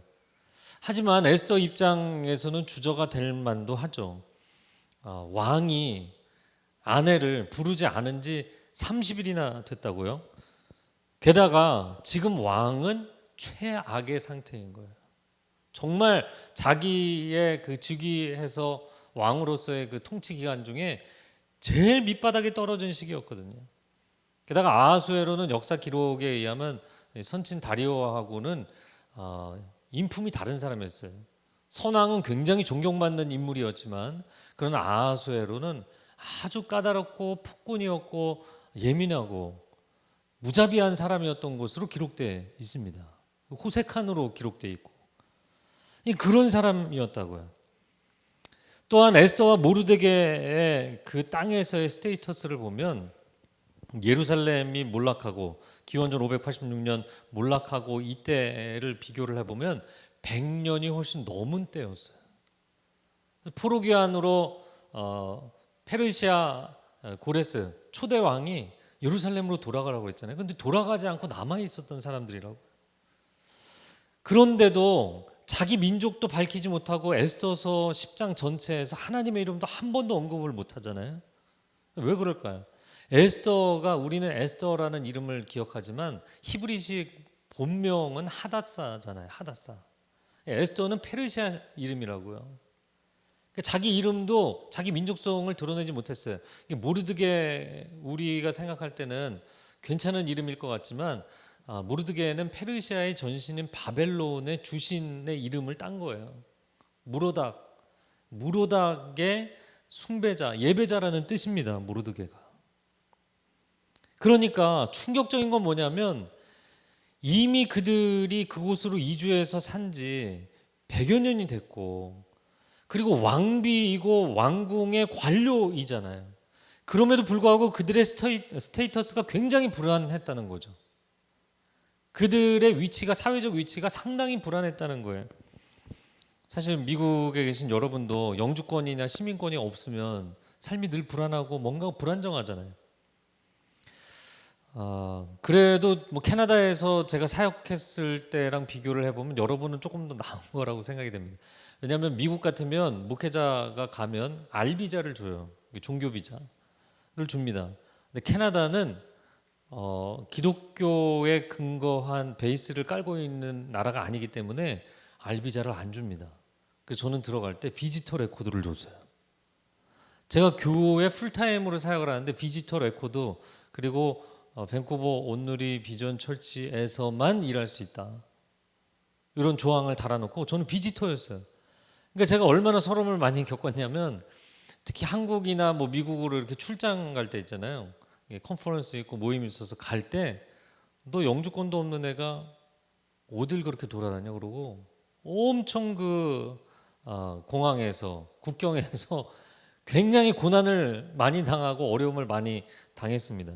하지만 에스더 입장에서는 주저가 될 만도 하죠. 왕이 아내를 부르지 않은 지 30일이나 됐다고요. 게다가 지금 왕은 최악의 상태인 거예요. 정말 자기의 그 즉위해서 왕으로서의 그 통치 기간 중에 제일 밑바닥에 떨어진 시기였거든요. 게다가 아하수에로는 역사 기록에 의하면 선친 다리오하고는 인품이 다른 사람이었어요. 선왕은 굉장히 존경받는 인물이었지만 그러나 아하수에로는 아주 까다롭고 폭군이었고 예민하고 무자비한 사람이었던 것으로 기록되어 있습니다. 호세칸으로 기록되어 있고 그런 사람이었다고요. 또한 에스더와 모르드게의 그 땅에서의 스테이터스를 보면 예루살렘이 몰락하고 기원전 586년 몰락하고 이때를 비교를 해보면 100년이 훨씬 넘은 때였어요. 포로기환으로 페르시아 고레스 초대 왕이 예루살렘으로 돌아가라고 했잖아요. 그런데 돌아가지 않고 남아 있었던 사람들이라고. 그런데도 자기 민족도 밝히지 못하고 에스더서 10장 전체에서 하나님의 이름도 한 번도 언급을 못 하잖아요. 왜 그럴까요? 에스더가 우리는 에스더라는 이름을 기억하지만 히브리식 본명은 하닷사잖아요. 하닷사. 에스더는 페르시아 이름이라고요. 그러니까 자기 이름도 자기 민족성을 드러내지 못했어요. 이게 모르드게 우리가 생각할 때는 괜찮은 이름일 것 같지만 모르드게는 페르시아의 전신인 바벨론의 주신의 이름을 딴 거예요. 무로닥의 숭배자, 예배자라는 뜻입니다. 모르드게가. 그러니까 충격적인 건 뭐냐면 이미 그들이 그곳으로 이주해서 산지 100여 년이 됐고 그리고 왕비이고 왕궁의 관료이잖아요. 그럼에도 불구하고 그들의 스테이터스가 굉장히 불안했다는 거죠. 그들의 위치가, 사회적 위치가 상당히 불안했다는 거예요. 사실 미국에 계신 여러분도 영주권이나 시민권이 없으면 삶이 늘 불안하고 뭔가 불안정하잖아요. 그래도 뭐 캐나다에서 제가 사역했을 때랑 비교를 해보면 여러분은 조금 더 나은 거라고 생각이 됩니다. 왜냐하면 미국 같으면 목회자가 가면 알비자를 줘요. 종교비자를 줍니다. 근데 캐나다는 기독교에 근거한 베이스를 깔고 있는 나라가 아니기 때문에 알비자를 안 줍니다. 그래서 저는 들어갈 때 비지터 레코드를 줬어요. 제가 교회 풀타임으로 사역을 하는데 비지터 레코드 그리고 밴쿠버 온누리 비전 철치에서만 일할 수 있다. 이런 조항을 달아놓고 저는 비지터였어요. 그러니까 제가 얼마나 서러움을 많이 겪었냐면 특히 한국이나 뭐 미국으로 이렇게 출장 갈 때 있잖아요. 컨퍼런스 있고 모임이 있어서 갈 때 너 영주권도 없는 애가 어딜 그렇게 돌아다녀 그러고 엄청 공항에서 국경에서 굉장히 고난을 많이 당하고 어려움을 많이 당했습니다.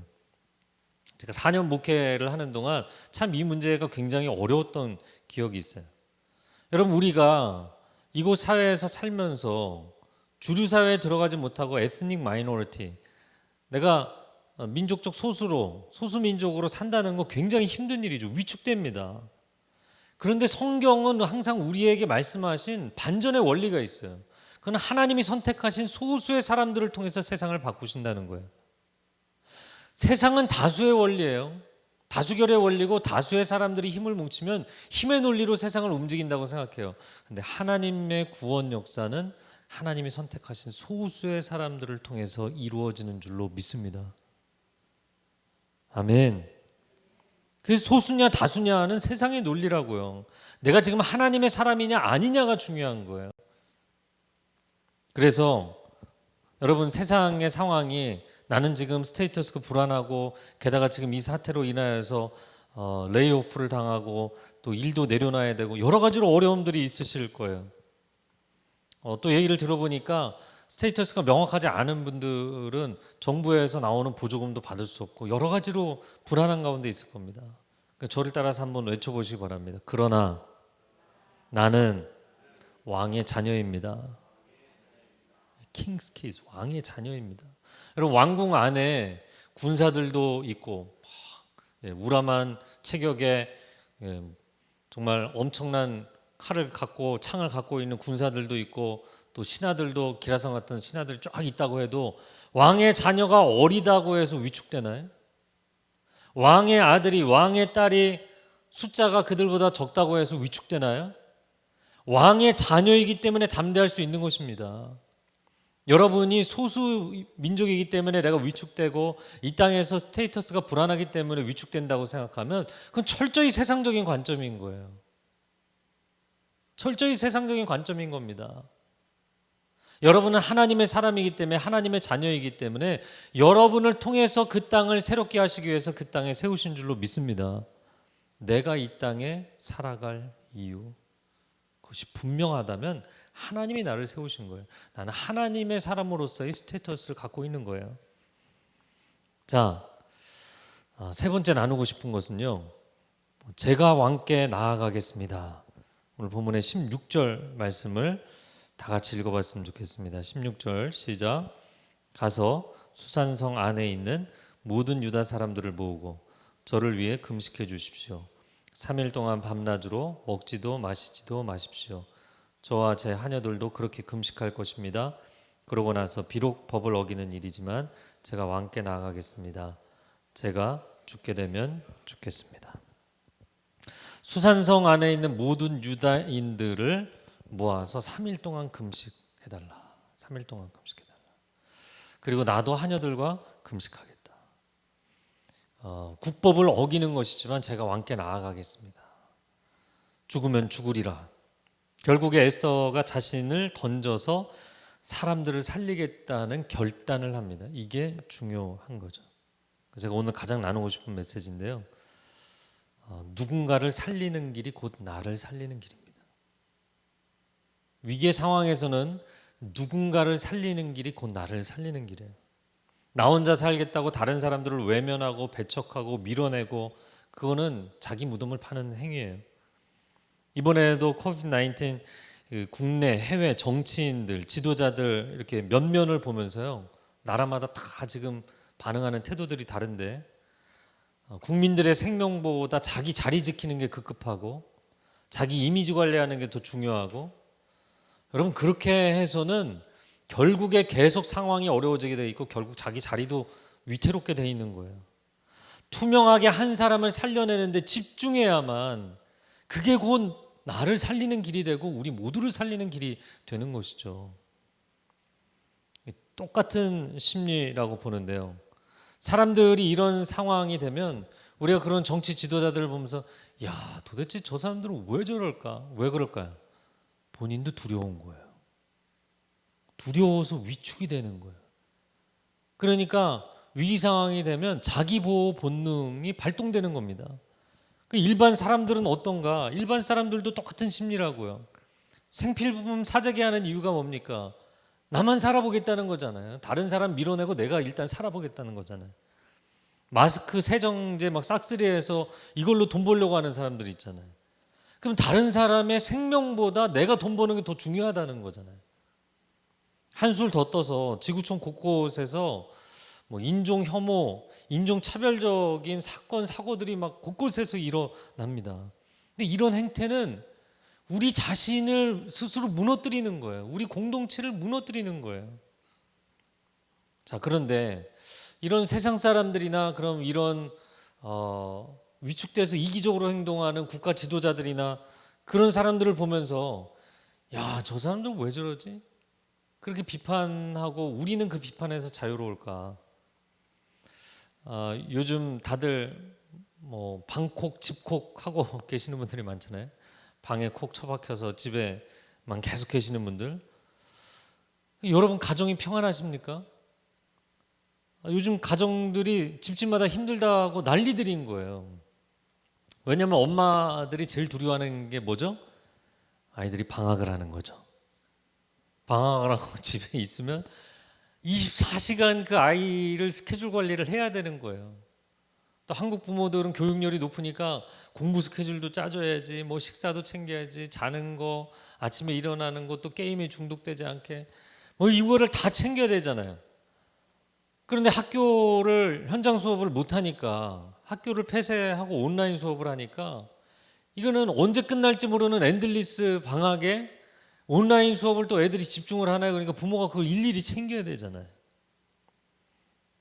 제가 4년 목회를 하는 동안 참 이 문제가 굉장히 어려웠던 기억이 있어요. 여러분 우리가 이곳 사회에서 살면서 주류 사회에 들어가지 못하고 에스닉 마이너리티, 내가 민족적 소수민족으로 산다는 거 굉장히 힘든 일이죠. 위축됩니다. 그런데 성경은 항상 우리에게 말씀하신 반전의 원리가 있어요. 그건 하나님이 선택하신 소수의 사람들을 통해서 세상을 바꾸신다는 거예요. 세상은 다수의 원리예요. 다수결의 원리고 다수의 사람들이 힘을 뭉치면 힘의 논리로 세상을 움직인다고 생각해요. 근데 하나님의 구원 역사는 하나님이 선택하신 소수의 사람들을 통해서 이루어지는 줄로 믿습니다. 아멘. 그래서 소수냐 다수냐는 세상의 논리라고요. 내가 지금 하나님의 사람이냐 아니냐가 중요한 거예요. 그래서 여러분 세상의 상황이 나는 지금 스테이터스가 불안하고 게다가 지금 이 사태로 인하여서 레이오프를 당하고 또 일도 내려놔야 되고 여러 가지로 어려움들이 있으실 거예요. 또 얘기를 들어보니까 스테이터스가 명확하지 않은 분들은 정부에서 나오는 보조금도 받을 수 없고 여러 가지로 불안한 가운데 있을 겁니다. 그러니까 저를 따라서 한번 외쳐보시기 바랍니다. 그러나 나는 왕의 자녀입니다. 킹스 키즈, 왕의 자녀입니다. 여러분 왕궁 안에 군사들도 있고 우람한 체격에 정말 엄청난 칼을 갖고 창을 갖고 있는 군사들도 있고 또 신하들도 기라성 같은 신하들이 쫙 있다고 해도 왕의 자녀가 어리다고 해서 위축되나요? 왕의 아들이 왕의 딸이 숫자가 그들보다 적다고 해서 위축되나요? 왕의 자녀이기 때문에 담대할 수 있는 것입니다. 여러분이 소수 민족이기 때문에 내가 위축되고 이 땅에서 스테이터스가 불안하기 때문에 위축된다고 생각하면 그건 철저히 세상적인 관점인 거예요. 철저히 세상적인 관점인 겁니다. 여러분은 하나님의 사람이기 때문에 하나님의 자녀이기 때문에 여러분을 통해서 그 땅을 새롭게 하시기 위해서 그 땅에 세우신 줄로 믿습니다. 내가 이 땅에 살아갈 이유, 그것이 분명하다면 하나님이 나를 세우신 거예요. 나는 하나님의 사람으로서의 스테이터스를 갖고 있는 거예요. 자, 세 번째 나누고 싶은 것은요, 제가 왕께 나아가겠습니다. 오늘 본문의 16절 말씀을 다 같이 읽어봤으면 좋겠습니다. 16절 시작. 가서 수산성 안에 있는 모든 유다 사람들을 모으고 저를 위해 금식해 주십시오. 3일 동안 밤낮으로 먹지도 마시지도 마십시오. 저와 제 하녀들도 그렇게 금식할 것입니다. 그러고 나서 비록 법을 어기는 일이지만 제가 왕께 나아가겠습니다. 제가 죽게 되면 죽겠습니다. 수산성 안에 있는 모든 유다인들을 모아서 3일 동안 금식해달라. 3일 동안 금식해달라. 그리고 나도 하녀들과 금식하겠다. 국법을 어기는 것이지만 제가 왕께 나아가겠습니다. 죽으면 죽으리라. 결국에 에스더가 자신을 던져서 사람들을 살리겠다는 결단을 합니다. 이게 중요한 거죠. 제가 오늘 가장 나누고 싶은 메시지인데요. 누군가를 살리는 길이 곧 나를 살리는 길입니다. 위기의 상황에서는 누군가를 살리는 길이 곧 나를 살리는 길이에요. 나 혼자 살겠다고 다른 사람들을 외면하고 배척하고 밀어내고 그거는 자기 무덤을 파는 행위예요. 이번에도 코비드-19 국내 해외 정치인들 지도자들 이렇게 면면을 보면서요, 나라마다 다 지금 반응하는 태도들이 다른데 국민들의 생명보다 자기 자리 지키는 게 급급하고 자기 이미지 관리하는 게 더 중요하고, 여러분 그렇게 해서는 결국에 계속 상황이 어려워지게 돼 있고 결국 자기 자리도 위태롭게 돼 있는 거예요. 투명하게 한 사람을 살려내는데 집중해야만 그게 곧 나를 살리는 길이 되고 우리 모두를 살리는 길이 되는 것이죠. 똑같은 심리라고 보는데요. 사람들이 이런 상황이 되면 우리가 그런 정치 지도자들을 보면서 야, 도대체 저 사람들은 왜 저럴까? 왜 그럴까요? 본인도 두려운 거예요. 두려워서 위축이 되는 거예요. 그러니까 위기 상황이 되면 자기 보호 본능이 발동되는 겁니다. 일반 사람들은 어떤가? 일반 사람들도 똑같은 심리라고요. 생필품 사재기 하는 이유가 뭡니까? 나만 살아보겠다는 거잖아요. 다른 사람 밀어내고 내가 일단 살아보겠다는 거잖아요. 마스크, 세정제 막 싹쓸이해서 이걸로 돈 벌려고 하는 사람들 있잖아요. 그럼 다른 사람의 생명보다 내가 돈 버는 게 더 중요하다는 거잖아요. 한술 더 떠서 지구촌 곳곳에서 뭐 인종 혐오, 인종 차별적인 사건 사고들이 막 곳곳에서 일어납니다. 근데 이런 행태는 우리 자신을 스스로 무너뜨리는 거예요. 우리 공동체를 무너뜨리는 거예요. 자, 그런데 이런 세상 사람들이나 그럼 이런 위축돼서 이기적으로 행동하는 국가 지도자들이나 그런 사람들을 보면서 야, 저 사람들 왜 저러지? 그렇게 비판하고 우리는 그 비판에서 자유로울까? 요즘 다들 뭐 방콕, 집콕 하고 계시는 분들이 많잖아요. 방에 콕 처박혀서 집에만 계속 계시는 분들. 여러분 가정이 평안하십니까? 요즘 가정들이 집집마다 힘들다고 난리들인 거예요. 왜냐하면 엄마들이 제일 두려워하는 게 뭐죠? 아이들이 방학을 하는 거죠. 방학을 하고 집에 있으면 24시간 그 아이를 스케줄 관리를 해야 되는 거예요. 또 한국 부모들은 교육열이 높으니까 공부 스케줄도 짜줘야지, 뭐 식사도 챙겨야지, 자는 거, 아침에 일어나는 거, 또 게임에 중독되지 않게 뭐 이거를 다 챙겨야 되잖아요. 그런데 학교를 현장 수업을 못 하니까, 학교를 폐쇄하고 온라인 수업을 하니까 이거는 언제 끝날지 모르는 엔들리스 방학에 온라인 수업을 또 애들이 집중을 하나요? 그러니까 부모가 그걸 일일이 챙겨야 되잖아요.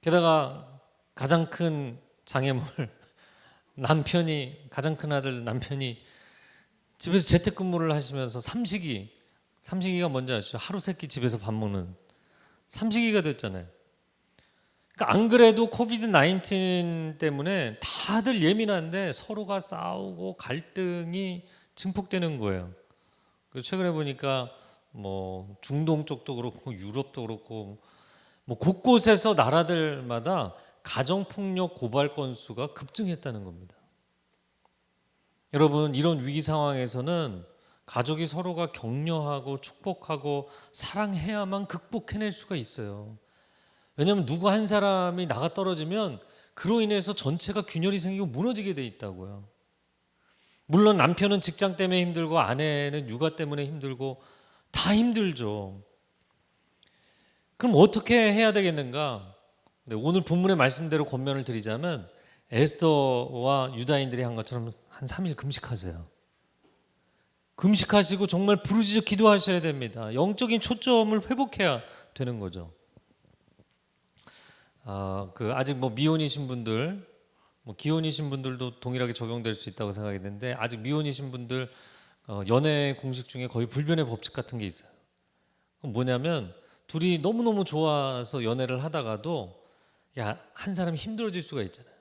게다가 가장 큰 장애물 남편이, 가장 큰 아들 남편이 집에서 재택근무를 하시면서 삼식이가 뭔지 아시죠? 하루 세끼 집에서 밥 먹는 삼식이가 됐잖아요. 그러니까 안 그래도 코비드-19 때문에 다들 예민한데 서로가 싸우고 갈등이 증폭되는 거예요. 그래서 최근에 보니까 뭐 중동 쪽도 그렇고 유럽도 그렇고 뭐 곳곳에서 나라들마다 가정폭력 고발 건수가 급증했다는 겁니다. 여러분, 이런 위기 상황에서는 가족이 서로가 격려하고 축복하고 사랑해야만 극복해낼 수가 있어요. 왜냐하면 누구 한 사람이 나가 떨어지면 그로 인해서 전체가 균열이 생기고 무너지게 돼 있다고요. 물론 남편은 직장 때문에 힘들고 아내는 육아 때문에 힘들고 다 힘들죠. 그럼 어떻게 해야 되겠는가? 네, 오늘 본문의 말씀대로 권면을 드리자면 에스더와 유다인들이 한 것처럼 한 3일 금식하세요. 금식하시고 정말 부르짖어 기도하셔야 됩니다. 영적인 초점을 회복해야 되는 거죠. 아직 뭐 미혼이신 분들, 뭐 기혼이신 분들도 동일하게 적용될 수 있다고 생각했는데 아직 미혼이신 분들 연애 공식 중에 거의 불변의 법칙 같은 게 있어요. 그건 뭐냐면 둘이 너무너무 좋아서 연애를 하다가도 한 사람이 힘들어질 수가 있잖아요.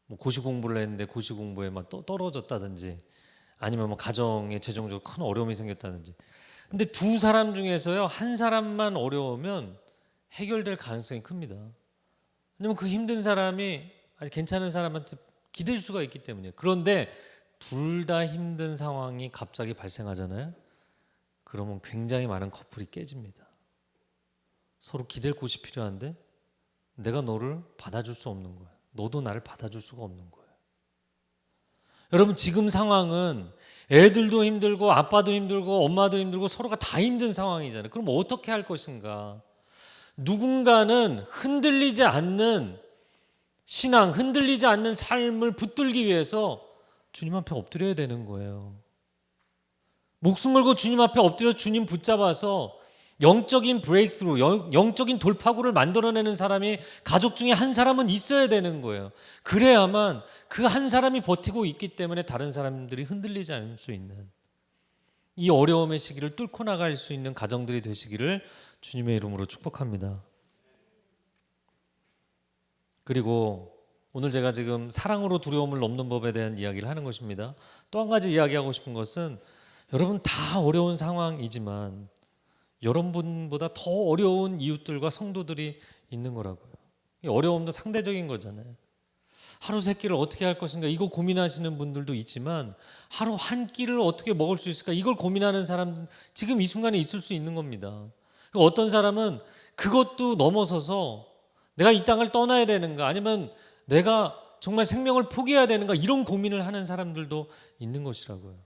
뭐 고시 공부를 했는데 고시 공부에 막 떨어졌다든지 아니면 뭐 가정에 재정적으로 큰 어려움이 생겼다든지. 근데 두 사람 중에서요 한 사람만 어려우면 해결될 가능성이 큽니다. 왜냐면 그 힘든 사람이 아주 괜찮은 사람한테 기댈 수가 있기 때문이에요. 그런데 둘 다 힘든 상황이 갑자기 발생하잖아요. 그러면 굉장히 많은 커플이 깨집니다. 서로 기댈 곳이 필요한데 내가 너를 받아줄 수 없는 거예요. 너도 나를 받아줄 수가 없는 거예요. 여러분 지금 상황은 애들도 힘들고 아빠도 힘들고 엄마도 힘들고 서로가 다 힘든 상황이잖아요. 그럼 어떻게 할 것인가? 누군가는 흔들리지 않는 신앙, 흔들리지 않는 삶을 붙들기 위해서 주님 앞에 엎드려야 되는 거예요. 목숨 걸고 주님 앞에 엎드려 주님 붙잡아서 영적인 브레이크스루, 영적인 돌파구를 만들어내는 사람이 가족 중에 한 사람은 있어야 되는 거예요. 그래야만 그 한 사람이 버티고 있기 때문에 다른 사람들이 흔들리지 않을 수 있는 이 어려움의 시기를 뚫고 나갈 수 있는 가정들이 되시기를 주님의 이름으로 축복합니다. 그리고 오늘 제가 지금 사랑으로 두려움을 넘는 법에 대한 이야기를 하는 것입니다. 또 한 가지 이야기하고 싶은 것은 여러분 다 어려운 상황이지만 여러분보다 더 어려운 이웃들과 성도들이 있는 거라고요. 이 어려움도 상대적인 거잖아요. 하루 세 끼를 어떻게 할 것인가 이거 고민하시는 분들도 있지만 하루 한 끼를 어떻게 먹을 수 있을까 이걸 고민하는 사람 지금 이 순간에 있을 수 있는 겁니다. 어떤 사람은 그것도 넘어서서 내가 이 땅을 떠나야 되는가 아니면 내가 정말 생명을 포기해야 되는가 이런 고민을 하는 사람들도 있는 것이라고요.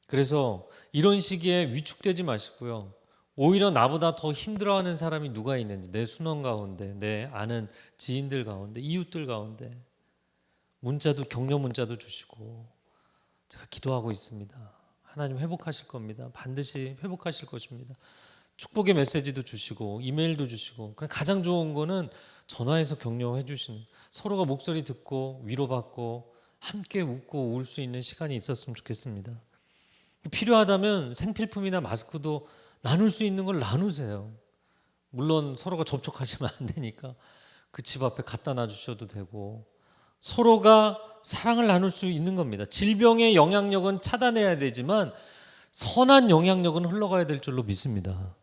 그래서 이런 시기에 위축되지 마시고요. 오히려 나보다 더 힘들어하는 사람이 누가 있는지 내 순원 가운데 내 아는 지인들 가운데 이웃들 가운데 문자도 격려 문자도 주시고 제가 기도하고 있습니다. 하나님 회복하실 겁니다. 반드시 회복하실 것입니다. 축복의 메시지도 주시고 이메일도 주시고 가장 좋은 거는 전화해서 격려해 주시는 서로가 목소리 듣고 위로받고 함께 웃고 울 수 있는 시간이 있었으면 좋겠습니다. 필요하다면 생필품이나 마스크도 나눌 수 있는 걸 나누세요. 물론 서로가 접촉하시면 안 되니까 그 집 앞에 갖다 놔주셔도 되고 서로가 사랑을 나눌 수 있는 겁니다. 질병의 영향력은 차단해야 되지만 선한 영향력은 흘러가야 될 줄로 믿습니다.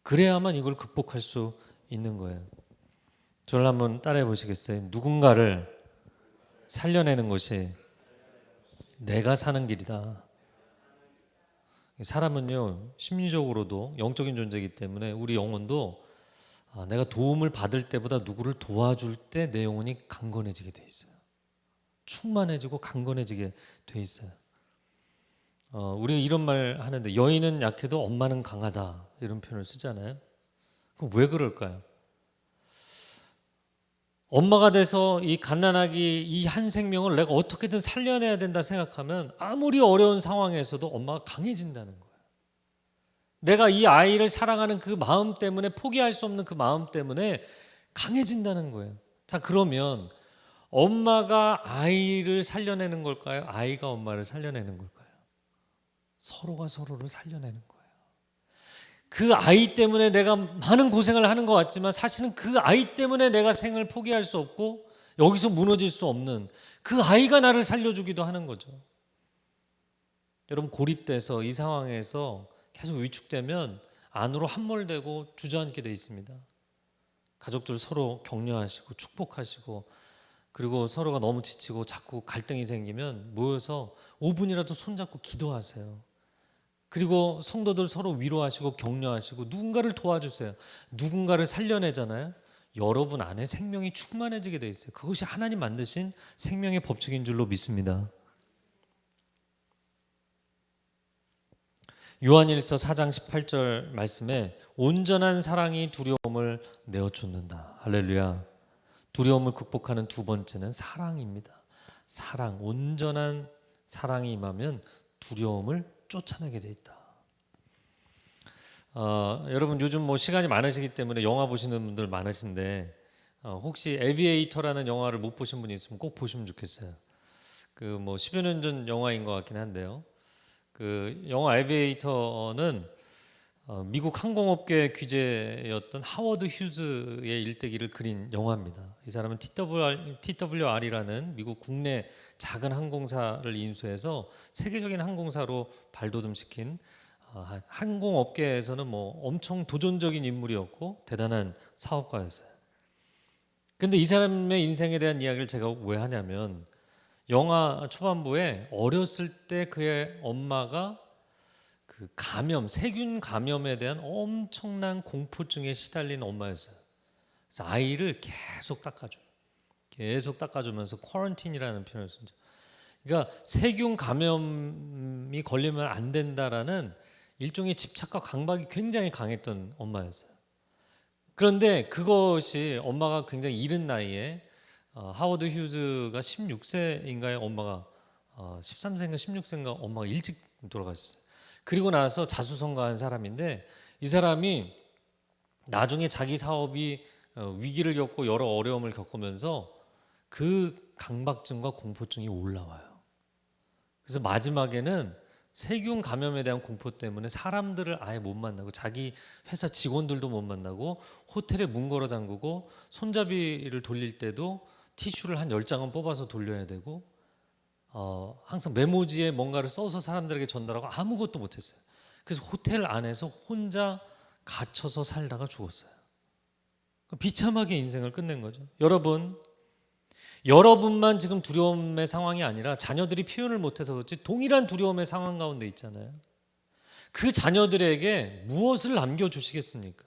그래야만 이걸 극복할 수 있는 거예요. 저를 한번 따라해 보시겠어요? 누군가를 살려내는 것이 내가 사는 길이다. 사람은요 심리적으로도 영적인 존재이기 때문에 우리 영혼도 내가 도움을 받을 때보다 누구를 도와줄 때 내 영혼이 강건해지게 돼 있어요. 충만해지고 강건해지게 돼 있어요. 우리가 이런 말 하는데 여인은 약해도 엄마는 강하다 이런 표현을 쓰잖아요. 그럼 왜 그럴까요? 엄마가 돼서 이 갓난아기 이 한 생명을 내가 어떻게든 살려내야 된다 생각하면 아무리 어려운 상황에서도 엄마가 강해진다는 거예요. 내가 이 아이를 사랑하는 그 마음 때문에 포기할 수 없는 그 마음 때문에 강해진다는 거예요. 자, 그러면 엄마가 아이를 살려내는 걸까요? 아이가 엄마를 살려내는 걸까요? 서로가 서로를 살려내는 거예요. 그 아이 때문에 내가 많은 고생을 하는 것 같지만 사실은 그 아이 때문에 내가 생을 포기할 수 없고 여기서 무너질 수 없는 그 아이가 나를 살려주기도 하는 거죠. 여러분 고립돼서 이 상황에서 계속 위축되면 안으로 함몰되고 주저앉게 돼 있습니다. 가족들 서로 격려하시고 축복하시고 그리고 서로가 너무 지치고 자꾸 갈등이 생기면 모여서 5분이라도 손잡고 기도하세요. 그리고 성도들 서로 위로하시고 격려하시고 누군가를 도와주세요. 누군가를 살려내잖아요. 여러분 안에 생명이 충만해지게 돼 있어요. 그것이 하나님 만드신 생명의 법칙인 줄로 믿습니다. 요한일서 4장 18절 말씀에 온전한 사랑이 두려움을 내어쫓는다. 할렐루야. 두려움을 극복하는 두 번째는 사랑입니다. 사랑, 온전한 사랑이 임하면 두려움을 쫓아내게 돼 있다. 여러분 요즘 뭐 시간이 많으시기 때문에 영화 보시는 분들 많으신데 혹시 에비에이터라는 영화를 못 보신 분이 있으면 꼭 보시면 좋겠어요. 그 뭐 10여 년 전 영화인 것 같긴 한데요. 그 영화 에비에이터는 미국 항공업계 귀재였던 하워드 휴즈의 일대기를 그린 영화입니다. 이 사람은 TWR이라는 미국 국내 작은 항공사를 인수해서 세계적인 항공사로 발돋움시킨 항공업계에서는 뭐 엄청 도전적인 인물이었고 대단한 사업가였어요. 근데 이 사람의 인생에 대한 이야기를 제가 왜 하냐면 영화 초반부에 어렸을 때 그의 엄마가 그 세균 감염에 대한 엄청난 공포증에 시달린 엄마였어요. 그래서 아이를 계속 닦아주면서 쿼런틴이라는 표현을 쓰죠. 그러니까 세균 감염이 걸리면 안 된다라는 일종의 집착과 강박이 굉장히 강했던 엄마였어요. 그런데 그것이 엄마가 굉장히 이른 나이에 하워드 휴즈가 16세인가에 엄마가 13세인가 16세인가 엄마가 일찍 돌아가셨어요. 그리고 나서 자수성가한 사람인데 이 사람이 나중에 자기 사업이 위기를 겪고 여러 어려움을 겪으면서 그 강박증과 공포증이 올라와요. 그래서 마지막에는 세균 감염에 대한 공포 때문에 사람들을 아예 못 만나고 자기 회사 직원들도 못 만나고 호텔에 문 걸어 잠그고 손잡이를 돌릴 때도 티슈를 한 10장은 뽑아서 돌려야 되고 항상 메모지에 뭔가를 써서 사람들에게 전달하고 아무것도 못했어요. 그래서 호텔 안에서 혼자 갇혀서 살다가 죽었어요. 비참하게 인생을 끝낸 거죠. 여러분만 지금 두려움의 상황이 아니라 자녀들이 표현을 못해서 그렇지 동일한 두려움의 상황 가운데 있잖아요. 그 자녀들에게 무엇을 남겨주시겠습니까?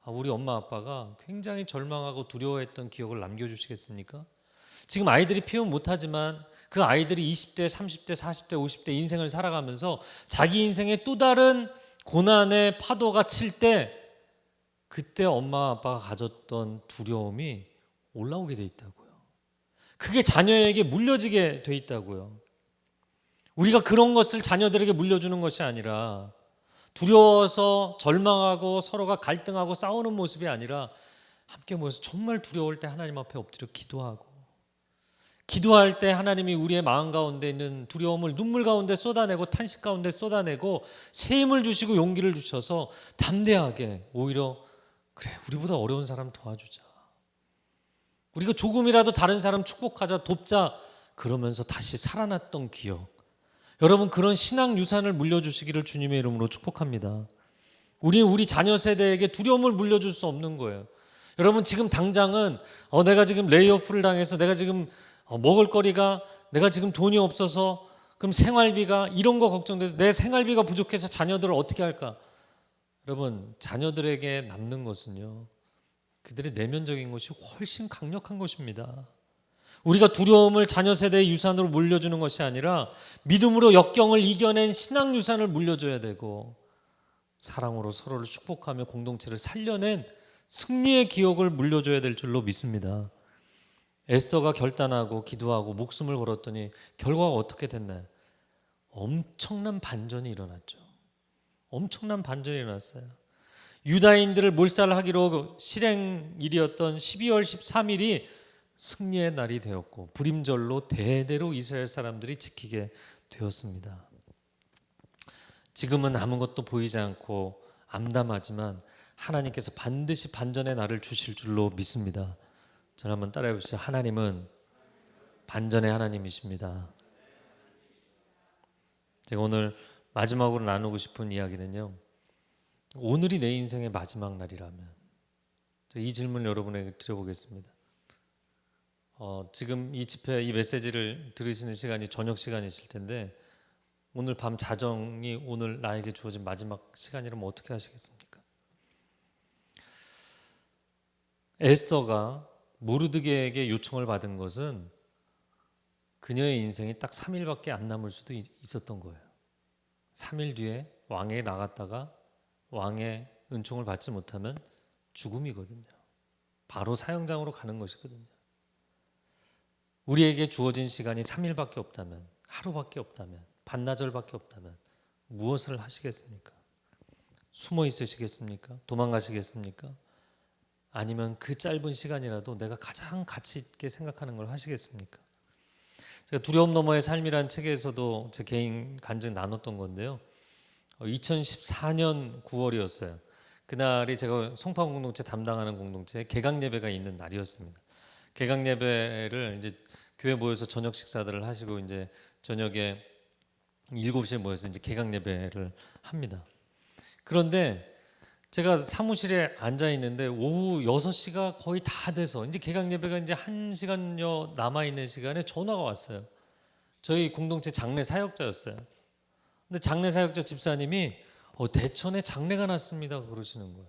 우리 엄마 아빠가 굉장히 절망하고 두려워했던 기억을 남겨주시겠습니까? 지금 아이들이 표현 못하지만 그 아이들이 20대, 30대, 40대, 50대 인생을 살아가면서 자기 인생에 또 다른 고난의 파도가 칠 때 그때 엄마 아빠가 가졌던 두려움이 올라오게 돼 있다고요. 그게 자녀에게 물려지게 돼 있다고요. 우리가 그런 것을 자녀들에게 물려주는 것이 아니라 두려워서 절망하고 서로가 갈등하고 싸우는 모습이 아니라 함께 모여서 정말 두려울 때 하나님 앞에 엎드려 기도할 때 하나님이 우리의 마음 가운데 있는 두려움을 눈물 가운데 쏟아내고 탄식 가운데 쏟아내고 새 힘을 주시고 용기를 주셔서 담대하게 오히려 그래 우리보다 어려운 사람 도와주자. 우리가 조금이라도 다른 사람 축복하자 돕자 그러면서 다시 살아났던 기억. 여러분 그런 신앙 유산을 물려주시기를 주님의 이름으로 축복합니다. 우리 자녀 세대에게 두려움을 물려줄 수 없는 거예요. 여러분 지금 당장은 내가 지금 레이오프를 당해서 내가 지금 먹을 거리가 내가 지금 돈이 없어서 그럼 생활비가 이런 거 걱정돼서 내 생활비가 부족해서 자녀들을 어떻게 할까? 여러분 자녀들에게 남는 것은요. 그들의 내면적인 것이 훨씬 강력한 것입니다. 우리가 두려움을 자녀 세대의 유산으로 물려주는 것이 아니라 믿음으로 역경을 이겨낸 신앙 유산을 물려줘야 되고 사랑으로 서로를 축복하며 공동체를 살려낸 승리의 기억을 물려줘야 될 줄로 믿습니다. 에스더가 결단하고 기도하고 목숨을 걸었더니 결과가 어떻게 됐나요? 엄청난 반전이 일어났죠. 엄청난 반전이 일어났어요. 유다인들을 몰살하기로 실행일이었던 12월 13일이 승리의 날이 되었고 불임절로 대대로 이스라엘 사람들이 지키게 되었습니다. 지금은 아무것도 보이지 않고 암담하지만 하나님께서 반드시 반전의 날을 주실 줄로 믿습니다. 저를 한번 따라해 보시죠. 하나님은 반전의 하나님이십니다. 제가 오늘 마지막으로 나누고 싶은 이야기는요. 오늘이 내 인생의 마지막 날이라면 이 질문을 여러분에게 드려보겠습니다. 지금 이 집회, 이 메시지를 들으시는 시간이 저녁 시간이실 텐데 오늘 밤 자정이 오늘 나에게 주어진 마지막 시간이라면 어떻게 하시겠습니까? 에스더가 모르드게에게 요청을 받은 것은 그녀의 인생이 딱 3일밖에 안 남을 수도 있었던 거예요. 3일 뒤에 왕에게 나갔다가 왕의 은총을 받지 못하면 죽음이거든요. 바로 사형장으로 가는 것이거든요. 우리에게 주어진 시간이 3일밖에 없다면, 하루밖에 없다면, 반나절밖에 없다면 무엇을 하시겠습니까? 숨어 있으시겠습니까? 도망가시겠습니까? 아니면 그 짧은 시간이라도 내가 가장 가치 있게 생각하는 걸 하시겠습니까? 제가 두려움 너머의 삶이라는 책에서도 제 개인 간증 나눴던 건데요. 2014년 9월이었어요. 그날이 제가 송파 공동체 담당하는 공동체 개강 예배가 있는 날이었습니다. 개강 예배를 이제 교회 모여서 저녁 식사들을 하시고 이제 저녁에 7시에 모여서 이제 개강 예배를 합니다. 그런데 제가 사무실에 앉아 있는데 오후 6시가 거의 다 돼서 이제 개강 예배가 이제 1시간여 남아 있는 시간에 전화가 왔어요. 저희 공동체 장례 사역자였어요. 근데 장례 사역자 집사님이 대천에 장례가 났습니다 그러시는 거예요.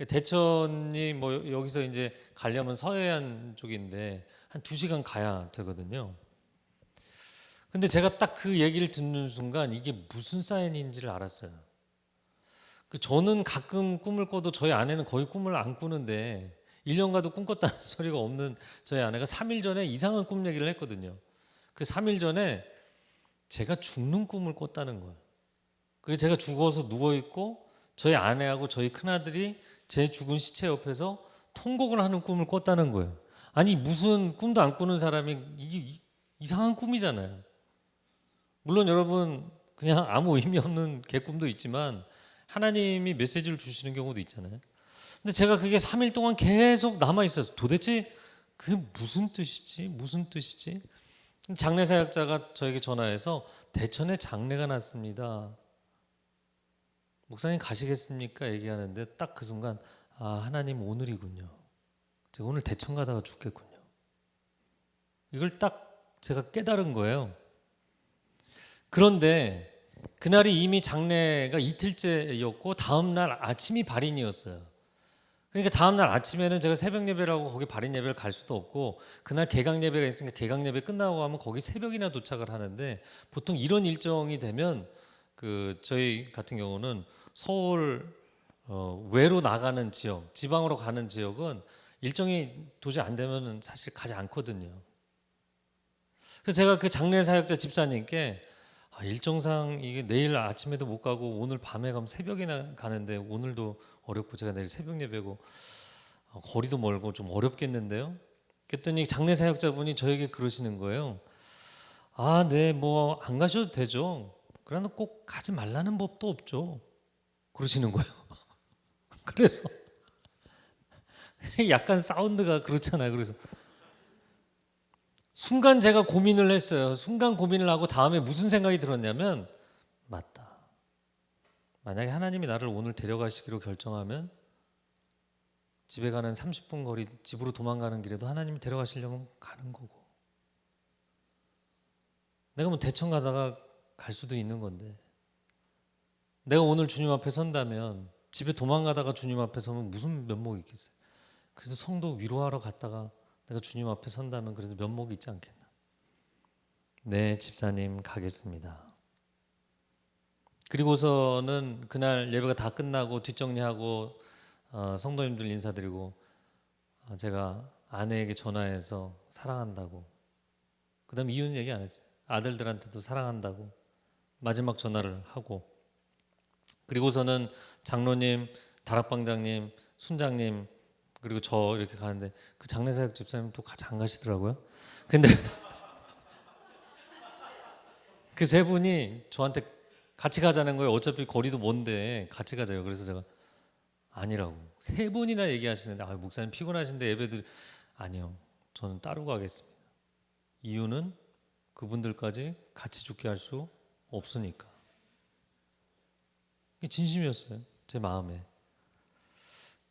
대천이 뭐 여기서 이제 가려면 서해안 쪽인데 한 2시간 가야 되거든요. 근데 제가 딱 그 얘기를 듣는 순간 이게 무슨 사인인지를 알았어요. 저는 가끔 꿈을 꿔도 저희 아내는 거의 꿈을 안 꾸는데 1년가도 꿈 꿨다는 소리가 없는 저희 아내가 3일 전에 이상한 꿈 얘기를 했거든요. 그 3일 전에 제가 죽는 꿈을 꿨다는 거예요. 그래서 제가 죽어서 누워있고 저희 아내하고 저희 큰아들이 제 죽은 시체 옆에서 통곡을 하는 꿈을 꿨다는 거예요. 아니 무슨 꿈도 안 꾸는 사람이 이게 이상한 꿈이잖아요. 물론 여러분 그냥 아무 의미 없는 개꿈도 있지만 하나님이 메시지를 주시는 경우도 있잖아요. 근데 제가 그게 3일 동안 계속 남아 있었어요. 도대체 그게 무슨 뜻이지? 무슨 뜻이지? 장례 사역자가 저에게 전화해서 대천에 장례가 났습니다. 목사님 가시겠습니까? 얘기하는데 딱 그 순간 하나님 오늘이군요. 제가 오늘 대천 가다가 죽겠군요. 이걸 딱 제가 깨달은 거예요. 그런데 그날이 이미 장례가 이틀째였고 다음 날 아침이 발인이었어요. 그러니까 다음 날 아침에는 제가 새벽 예배라고 거기 발인 예배를 갈 수도 없고 그날 개강 예배가 있으니까 개강 예배 끝나고 하면 거기 새벽이나 도착을 하는데 보통 이런 일정이 되면 저희 같은 경우는 서울 외로 나가는 지역, 지방으로 가는 지역은 일정이 도저히 안 되면 사실 가지 않거든요. 그래서 제가 그 장례 사역자 집사님께 일정상 이게 내일 아침에도 못 가고 오늘 밤에 가면 새벽이나 가는데 오늘도 어렵고 제가 내일 새벽 예배고 거리도 멀고 좀 어렵겠는데요. 그랬더니 장례 사역자분이 저에게 그러시는 거예요. 네, 뭐 안 가셔도 되죠. 그러나 꼭 가지 말라는 법도 없죠. 그러시는 거예요. 그래서 약간 사운드가 그렇잖아요. 그래서 순간 제가 고민을 했어요. 순간 고민을 하고 다음에 무슨 생각이 들었냐면 맞다. 만약에 하나님이 나를 오늘 데려가시기로 결정하면 집에 가는 30분 거리 집으로 도망가는 길에도 하나님이 데려가시려면 가는 거고 내가 뭐 대천 가다가 갈 수도 있는 건데 내가 오늘 주님 앞에 선다면 집에 도망가다가 주님 앞에 서면 무슨 면목이 있겠어요. 그래서 성도 위로하러 갔다가 내가 주님 앞에 선다면 그래도 면목이 있지 않겠나. 네, 집사님 가겠습니다. 그리고서는 그날 예배가 다 끝나고 뒷정리하고 성도님들 인사드리고 제가 아내에게 전화해서 사랑한다고 그 다음 이유는 얘기 안 했어요. 아들들한테도 사랑한다고 마지막 전화를 하고 그리고서는 장로님, 다락방장님, 순장님 그리고 저 이렇게 가는데 그 장례사역 집사님 또 같이 안 가시더라고요. 근데 그 세 분이 저한테 같이 가자는 거예요. 어차피 거리도 먼데 같이 가자요. 그래서 제가 아니라고 세 번이나 얘기하시는데 목사님 피곤하신데 예배들 아니요. 저는 따로 가겠습니다. 이유는 그분들까지 같이 죽게 할 수 없으니까. 이게 진심이었어요. 제 마음에.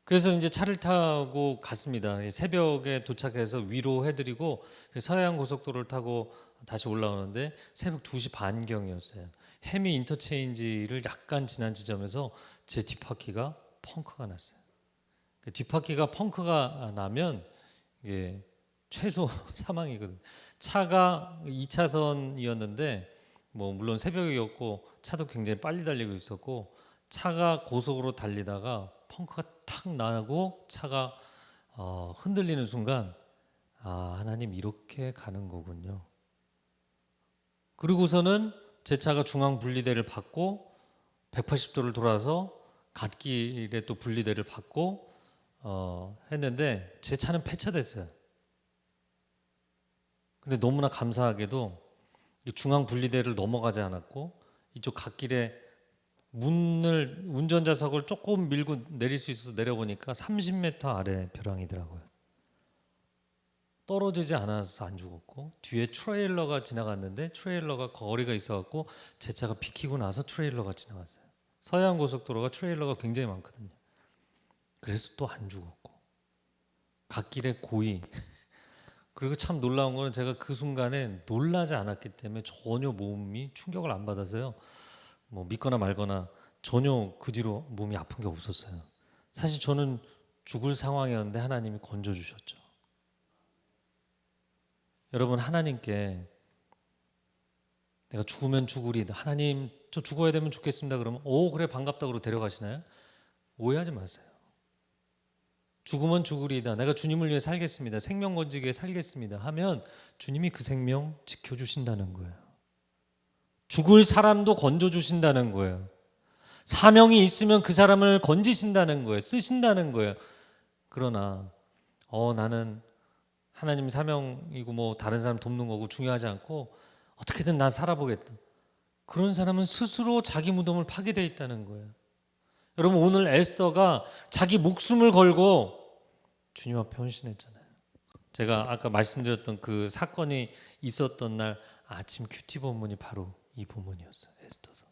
그래서 이제 차를 타고 갔습니다. 새벽에 도착해서 위로해드리고 서해안 고속도로를 타고 다시 올라오는데 새벽 2시 반경이었어요. 해미 인터체인지를 약간 지난 지점에서 제 뒷바퀴가 펑크가 났어요. 뒷바퀴가 펑크가 나면 이게 최소 사망이거든요. 차가 2차선이었는데 뭐 물론 새벽이었고 차도 굉장히 빨리 달리고 있었고 차가 고속으로 달리다가 펑크가 탁 나고 차가 흔들리는 순간 하나님 이렇게 가는 거군요. 그리고서는 제 차가 중앙 분리대를 받고 180도를 돌아서 갓길에 또 분리대를 받고 했는데 제 차는 폐차됐어요. 근데 너무나 감사하게도 중앙 분리대를 넘어가지 않았고 이쪽 갓길에 문을 운전자석을 조금 밀고 내릴 수 있어서 내려보니까 30m 아래 벼랑이더라고요. 떨어지지 않아서 안 죽었고, 뒤에 트레일러가 지나갔는데 트레일러가 거리가 있어갖고 제 차가 비키고 나서 트레일러가 지나갔어요. 서해안 고속도로가 트레일러가 굉장히 많거든요. 그래서 또 안 죽었고, 갓길에 고의. 그리고 참 놀라운 거는 제가 그 순간에 놀라지 않았기 때문에 전혀 몸이 충격을 안 받아서요, 뭐 믿거나 말거나 전혀 그 뒤로 몸이 아픈 게 없었어요. 사실 저는 죽을 상황이었는데 하나님이 건져주셨죠. 여러분, 하나님께 내가 죽으면 죽으리다, 하나님 저 죽어야 되면 죽겠습니다 그러면 오 그래 반갑다 그러고 데려가시나요? 오해하지 마세요. 죽으면 죽으리다, 내가 주님을 위해 살겠습니다, 생명 건지기 위해 살겠습니다 하면 주님이 그 생명 지켜주신다는 거예요. 죽을 사람도 건져주신다는 거예요. 사명이 있으면 그 사람을 건지신다는 거예요. 쓰신다는 거예요. 그러나 나는 하나님 사명이고 뭐 다른 사람 돕는 거고 중요하지 않고 어떻게든 난 살아보겠다, 그런 사람은 스스로 자기 무덤을 파게 돼 있다는 거예요. 여러분, 오늘 에스더가 자기 목숨을 걸고 주님 앞에 헌신했잖아요. 제가 아까 말씀드렸던 그 사건이 있었던 날 아침 큐티 본문이 바로 이 본문이었어요. 에스더서.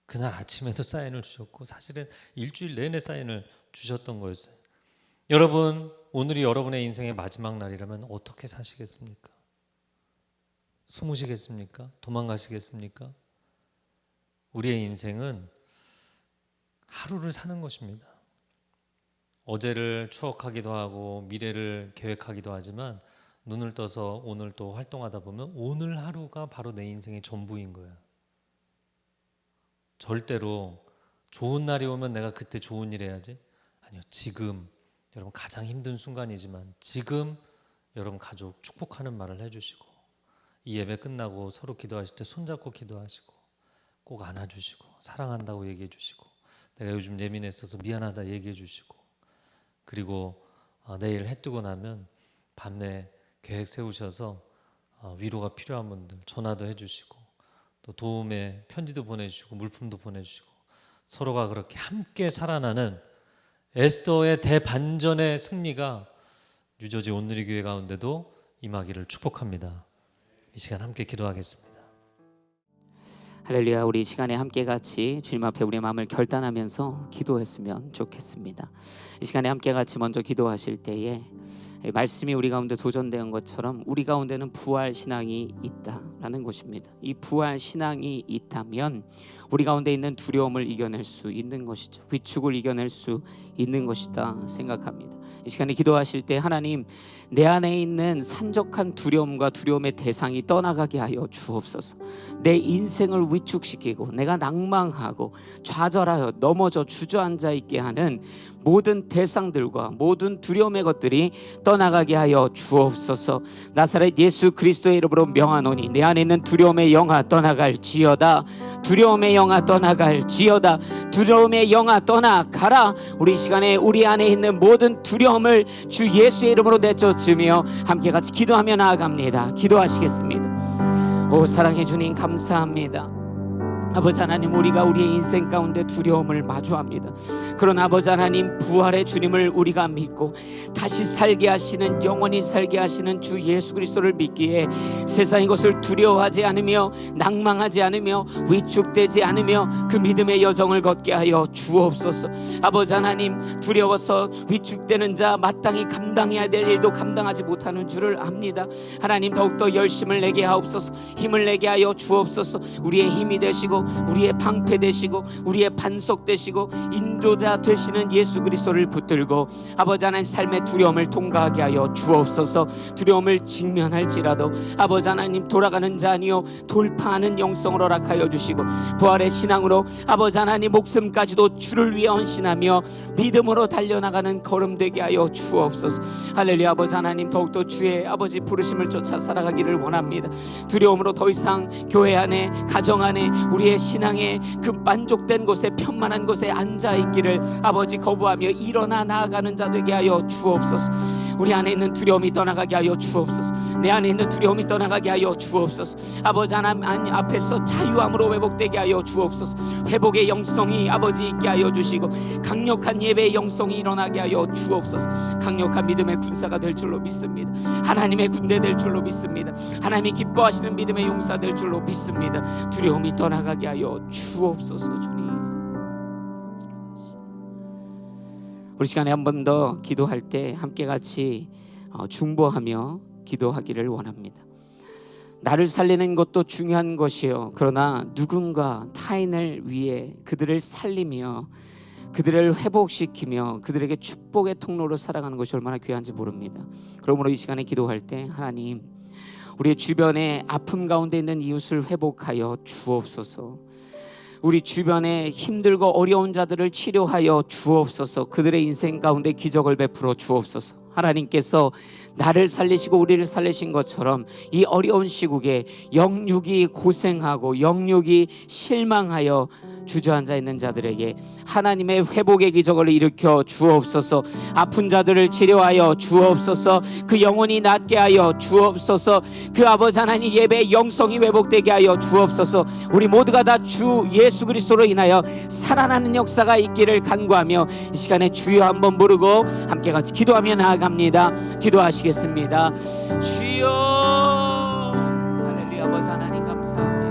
그날 아침에도 사인을 주셨고 사실은 일주일 내내 사인을 주셨던 거였어요. 여러분, 오늘이 여러분의 인생의 마지막 날이라면 어떻게 사시겠습니까? 숨으시겠습니까? 도망가시겠습니까? 우리의 인생은 하루를 사는 것입니다. 어제를 추억하기도 하고 미래를 계획하기도 하지만 눈을 떠서 오늘 또 활동하다 보면 오늘 하루가 바로 내 인생의 전부인 거예요. 절대로 좋은 날이 오면 내가 그때 좋은 일 해야지, 아니요, 지금 여러분 가장 힘든 순간이지만 지금 여러분 가족 축복하는 말을 해주시고, 이 예배 끝나고 서로 기도하실 때 손잡고 기도하시고 꼭 안아주시고 사랑한다고 얘기해 주시고, 내가 요즘 예민했어서 미안하다 얘기해 주시고, 그리고 내일 해 뜨고 나면 밤에 계획 세우셔서 위로가 필요한 분들 전화도 해주시고 또 도움의 편지도 보내주시고 물품도 보내주시고, 서로가 그렇게 함께 살아나는 에스더의 대반전의 승리가 뉴저지 온누리 교회 가운데도 임하기를 축복합니다. 이 시간 함께 기도하겠습니다. 할렐루야. 우리 이 시간에 함께 같이 주님 앞에 우리의 마음을 결단하면서 기도했으면 좋겠습니다. 이 시간에 함께 같이 먼저 기도하실 때에 말씀이 우리 가운데 도전된 것처럼 우리 가운데는 부활 신앙이 있다라는 것입니다. 이 부활 신앙이 있다면 우리 가운데 있는 두려움을 이겨낼 수 있는 것이죠. 위축을 이겨낼 수 있는 것이다 생각합니다. 이 시간에 기도하실 때 하나님, 내 안에 있는 산적한 두려움과 두려움의 대상이 떠나가게 하여 주옵소서. 내 인생을 위축시키고 내가 낭망하고 좌절하여 넘어져 주저앉아 있게 하는 모든 대상들과 모든 두려움의 것들이 떠나가게 하여 주옵소서. 나사렛 예수 그리스도의 이름으로 명하노니 내 안에 있는 두려움의 영아 떠나갈지어다. 두려움의 영아 떠나갈지어다. 두려움의 영아 떠나가라. 우리 이 시간에 우리 안에 있는 모든 두려움을 주 예수의 이름으로 내쫓으며 함께 같이 기도하며 나아갑니다. 기도하시겠습니다. 오 사랑해 주님 감사합니다. 아버지 하나님, 우리가 우리의 인생 가운데 두려움을 마주합니다. 그러나 아버지 하나님, 부활의 주님을 우리가 믿고 다시 살게 하시는, 영원히 살게 하시는 주 예수 그리스도를 믿기에 세상의 것을 두려워하지 않으며 낭망하지 않으며 위축되지 않으며 그 믿음의 여정을 걷게 하여 주옵소서. 아버지 하나님, 두려워서 위축되는 자, 마땅히 감당해야 될 일도 감당하지 못하는 줄을 압니다. 하나님, 더욱더 열심을 내게 하옵소서. 힘을 내게 하여 주옵소서. 우리의 힘이 되시고 우리의 방패 되시고 우리의 반석 되시고 인도자 되시는 예수 그리스도를 붙들고 아버지 하나님, 삶의 두려움을 통과하게 하여 주옵소서. 두려움을 직면할지라도 아버지 하나님, 돌아가는 자 아니요 돌파하는 영성을 허락하여 주시고 부활의 신앙으로 아버지 하나님, 목숨까지도 주를 위해 헌신하며 믿음으로 달려나가는 걸음 되게 하여 주옵소서. 할렐루야. 아버지 하나님, 더욱더 주의 아버지 부르심을 쫓아 살아가기를 원합니다. 두려움으로 더 이상 교회 안에, 가정 안에, 우리의 신앙의 그 만족된 곳에, 편만한 곳에 앉아있기를 아버지 거부하며 일어나 나아가는 자 되게 하여 주옵소서. 우리 안에 있는 두려움이 떠나가게 하여 주옵소서. 내 안에 있는 두려움이 떠나가게 하여 주옵소서. 아버지 하나님 앞에서 자유함으로 회복되게 하여 주옵소서. 회복의 영성이 아버지 있게 하여 주시고 강력한 예배의 영성이 일어나게 하여 주옵소서. 강력한 믿음의 군사가 될 줄로 믿습니다. 하나님의 군대 될 줄로 믿습니다. 하나님이 기뻐하시는 믿음의 용사 될 줄로 믿습니다. 두려움이 떠나가게 하여 주옵소서. 주님, 우리 시간에 한 번 더 기도할 때 함께 같이 중보하며 기도하기를 원합니다. 나를 살리는 것도 중요한 것이요, 그러나 누군가 타인을 위해 그들을 살리며 그들을 회복시키며 그들에게 축복의 통로로 살아가는 것이 얼마나 귀한지 모릅니다. 그러므로 이 시간에 기도할 때 하나님, 우리의 주변에 아픔 가운데 있는 이웃을 회복하여 주옵소서. 우리 주변에 힘들고 어려운 자들을 치료하여 주옵소서. 그들의 인생 가운데 기적을 베풀어 주옵소서. 하나님께서 나를 살리시고 우리를 살리신 것처럼 이 어려운 시국에 영육이 고생하고 영육이 실망하여 주저앉아 있는 자들에게 하나님의 회복의 기적을 일으켜 주옵소서. 아픈 자들을 치료하여 주옵소서. 그 영혼이 낫게 하여 주옵소서. 그 아버지 하나님 예배의 영성이 회복되게 하여 주옵소서. 우리 모두가 다 주 예수 그리스도로 인하여 살아나는 역사가 있기를 간구하며 이 시간에 주여 한번 부르고 함께 같이 기도하며 나아갑니다. 기도하시겠습니다. 주여. 할렐루야. 아버지 하나님 감사합니다.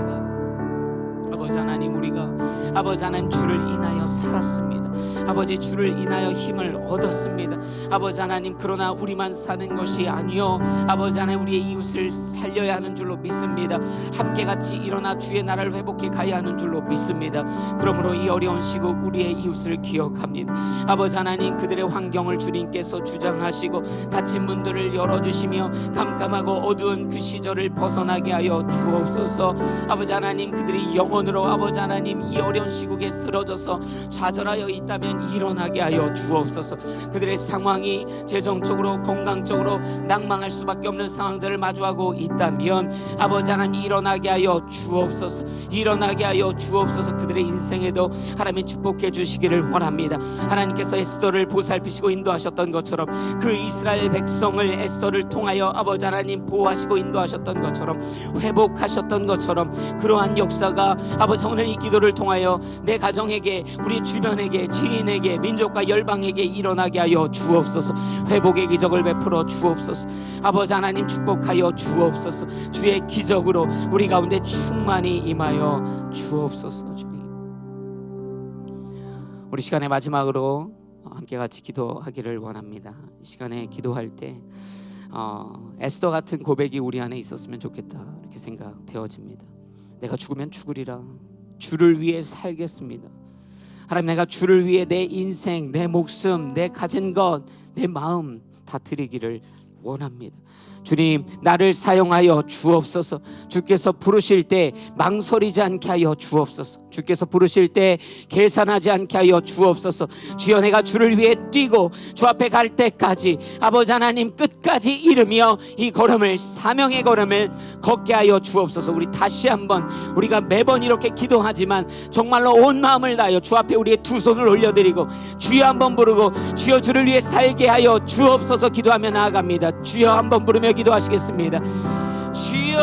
아버지 하나님, 우리가 아버지 하나님 주를 인하여 살았습니다. 아버지 주를 인하여 힘을 얻었습니다. 아버지 하나님, 그러나 우리만 사는 것이 아니요, 아버지 하나님 우리의 이웃을 살려야 하는 줄로 믿습니다. 함께 같이 일어나 주의 나라를 회복해 가야 하는 줄로 믿습니다. 그러므로 이 어려운 시국 우리의 이웃을 기억합니다. 아버지 하나님, 그들의 환경을 주님께서 주장하시고 닫힌 문들을 열어주시며 깜깜하고 어두운 그 시절을 벗어나게 하여 주옵소서. 아버지 하나님, 그들이 영혼으로 아버지 하나님 이 어려운 시국에 쓰러져서 좌절하여 있다면 일어나게 하여 주옵소서. 그들의 상황이 재정적으로 건강적으로 낭망할 수밖에 없는 상황들을 마주하고 있다면 아버지 하나님 일어나게 하여 주옵소서. 일어나게 하여 주옵소서. 그들의 인생에도 하나님 축복해 주시기를 원합니다. 하나님께서 에스더를 보살피시고 인도하셨던 것처럼 그 이스라엘 백성을 에스더를 통하여 아버지 하나님 보호하시고 인도하셨던 것처럼 회복하셨던 것처럼 그러한 역사가 아버지 오늘 이 기도를 통하여 내 가정에게, 우리 주변에게, 지인에게, 민족과 열방에게 일어나게 하여 주옵소서. 회복의 기적을 베풀어 주옵소서. 아버지 하나님 축복하여 주옵소서. 주의 기적으로 우리 가운데 충만히 임하여 주옵소서. 주님, 우리 시간의 마지막으로 함께 같이 기도하기를 원합니다. 이 시간에 기도할 때 에스더 같은 고백이 우리 안에 있었으면 좋겠다, 이렇게 생각되어집니다. 내가 죽으면 죽으리라, 주를 위해 살겠습니다. 하나님, 내가 주를 위해 내 인생, 내 목숨, 내 가진 것, 내 마음 다 드리기를 원합니다. 주님, 나를 사용하여 주옵소서. 주께서 부르실 때 망설이지 않게 하여 주옵소서. 주께서 부르실 때 계산하지 않게 하여 주옵소서. 주여, 내가 주를 위해 뛰고 주 앞에 갈 때까지 아버지 하나님 끝까지 이르며 이 걸음을, 사명의 걸음을 걷게 하여 주옵소서. 우리 다시 한번, 우리가 매번 이렇게 기도하지만 정말로 온 마음을 다하여 주 앞에 우리의 두 손을 올려드리고 주여 한번 부르고 주여 주를 위해 살게 하여 주옵소서 기도하며 나아갑니다. 주여 한번 부르며 기도하시겠습니다. 주여.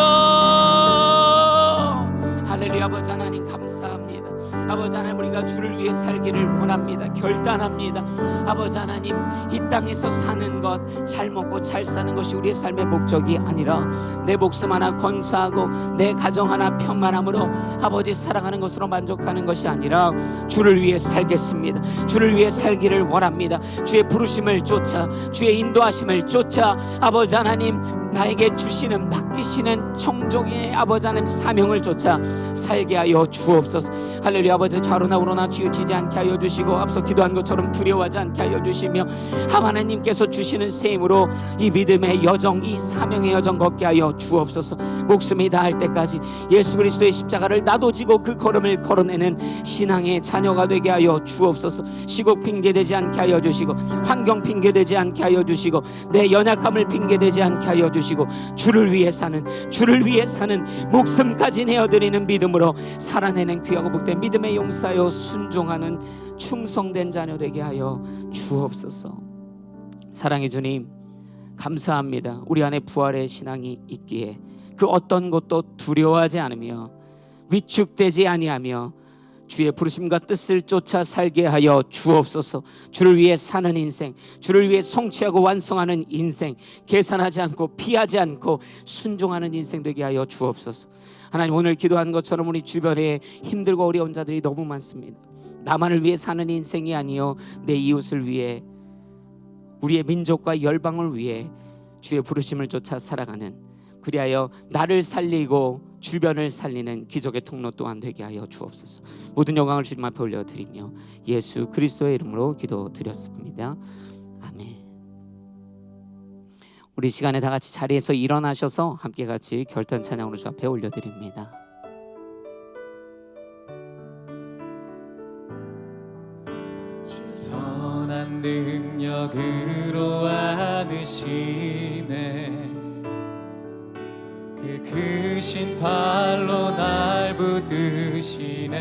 할렐루야. 아버지 하나님 감사합니다. 아버지 하나님, 우리가 주를 위해 살기를 원합니다. 결단합니다. 아버지 하나님, 이 땅에서 사는 것, 잘 먹고 잘 사는 것이 우리의 삶의 목적이 아니라 내 목숨 하나 건사하고 내 가정 하나 평안함으로 아버지 사랑하는 것으로 만족하는 것이 아니라 주를 위해 살겠습니다. 주를 위해 살기를 원합니다. 주의 부르심을 쫓아, 주의 인도하심을 쫓아 아버지 하나님 나에게 주시는, 맡기시는 청종의 아버지 하나님 사명을 쫓아 살게 하여 주옵소서. 할렐루야. 아버지, 좌로나 우로나 치우치지 않게 하여 주시고 앞서 기도한 것처럼 두려워하지 않게 하여 주시며 하나님께서 주시는 셈으로 이 믿음의 여정, 이 사명의 여정 걷게 하여 주옵소서. 목숨이 다할 때까지 예수 그리스도의 십자가를 나도 지고 그 걸음을 걸어내는 신앙의 자녀가 되게 하여 주옵소서. 시국 핑계되지 않게 하여 주시고 환경 핑계되지 않게 하여 주시고 내 연약함을 핑계되지 않게 하여 주시고 주를 위해 사는, 주를 위해 사는 목숨까지 내어드리는 믿음으로 살아내는 귀하고 복된 믿음의 용사여 순종하는 충성된 자녀 되게 하여 주옵소서. 사랑의 주님, 감사합니다. 우리 안에 부활의 신앙이 있기에 그 어떤 것도 두려워하지 않으며 위축되지 아니하며 주의 부르심과 뜻을 쫓아 살게 하여 주옵소서. 주를 위해 사는 인생, 주를 위해 성취하고 완성하는 인생, 계산하지 않고 피하지 않고 순종하는 인생 되게 하여 주옵소서. 하나님, 오늘 기도한 것처럼 우리 주변에 힘들고 어려운 자들이 너무 많습니다. 나만을 위해 사는 인생이 아니요 내 이웃을 위해, 우리의 민족과 열방을 위해 주의 부르심을 쫓아 살아가는, 그리하여 나를 살리고 주변을 살리는 기적의 통로 또한 되게 하여 주옵소서. 모든 영광을 주님 앞에 올려드리며 예수 그리스도의 이름으로 기도드렸습니다. 아멘. 우리 시간에 다 같이 자리에서 일어나셔서 함께 같이 결단 찬양으로 주 앞에 올려드립니다. 주 선한 능력으로 안으시네. 그 크신 팔로 날 붙드시네.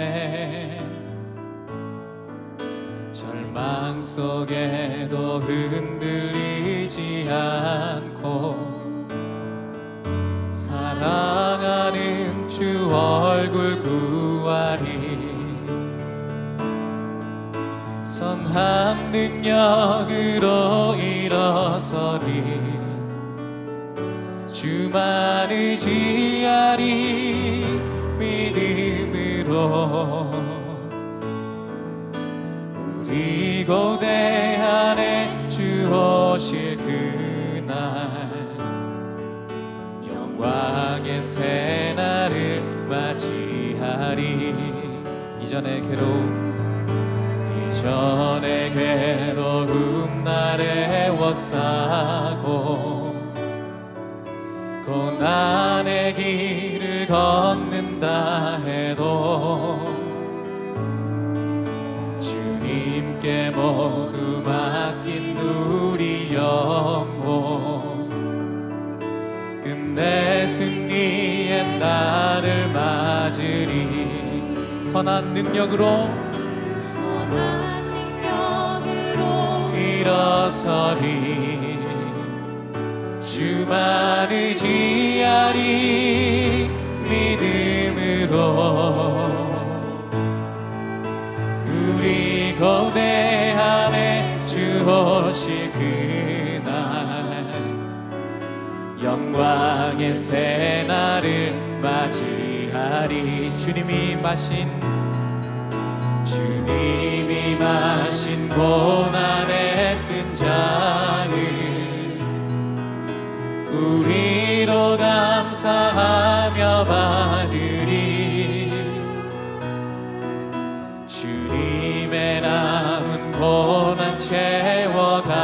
절망 속에도 흔들리지 않고 사랑하는 주 얼굴 구하리. 선한 능력으로 일어서리. 주만 의지하리. 믿음으로 우리 고대 안에 주 오실 그날 영광의 새날을 맞이하리. 이전의 괴로움 날에 워싸고 고난의 길을 걷는다 해도 주님께 모두 맡긴 우리 영혼 끝내 승리의 날을 맞으리. 선한 능력으로 일어서리. 주만 의지하리. 믿음으로 우리 고대 안에 주 오실 그날 영광의 새날을 맞이하리. 주님이 마신 고난의 쓴 잔을 우리로 감사하며 받으리. 주님의 남은 고난 채워가며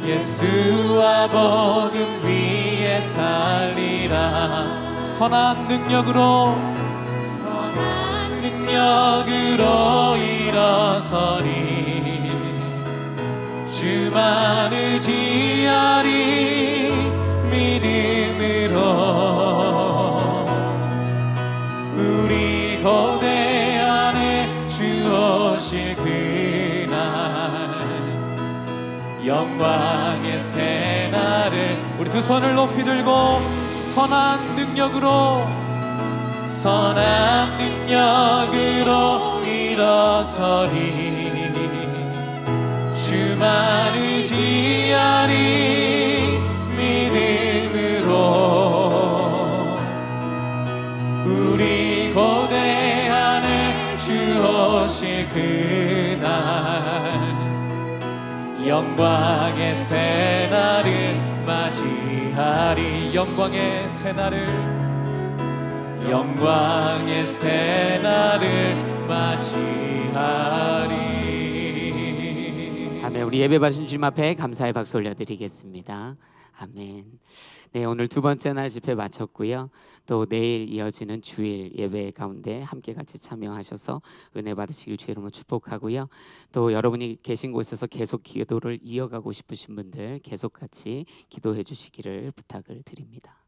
예수와 복음 위에 살리라. 선한 능력으로 일어서리. 주만 의지하리. 믿음으로 우리 고대 안에 주 오실 그날 영광의 새날을 우리 두 손을 높이 들고 선한 능력으로 일어서리. 주만 의지하리. 믿음으로 우리 고대 안에 주 오실 그날 영광의 새날을 맞이하리. 영광의 새날을 맞이하리. 아멘. 우리 예배 받으신 주님 앞에 감사의 박수 올려드리겠습니다. 아멘. 네, 오늘 두 번째 날 집회 마쳤고요. 또 내일 이어지는 주일 예배 가운데 함께 같이 참여하셔서 은혜 받으시길 주의 이름으로 축복하고요. 또 여러분이 계신 곳에서 계속 기도를 이어가고 싶으신 분들 계속 같이 기도해 주시기를 부탁을 드립니다.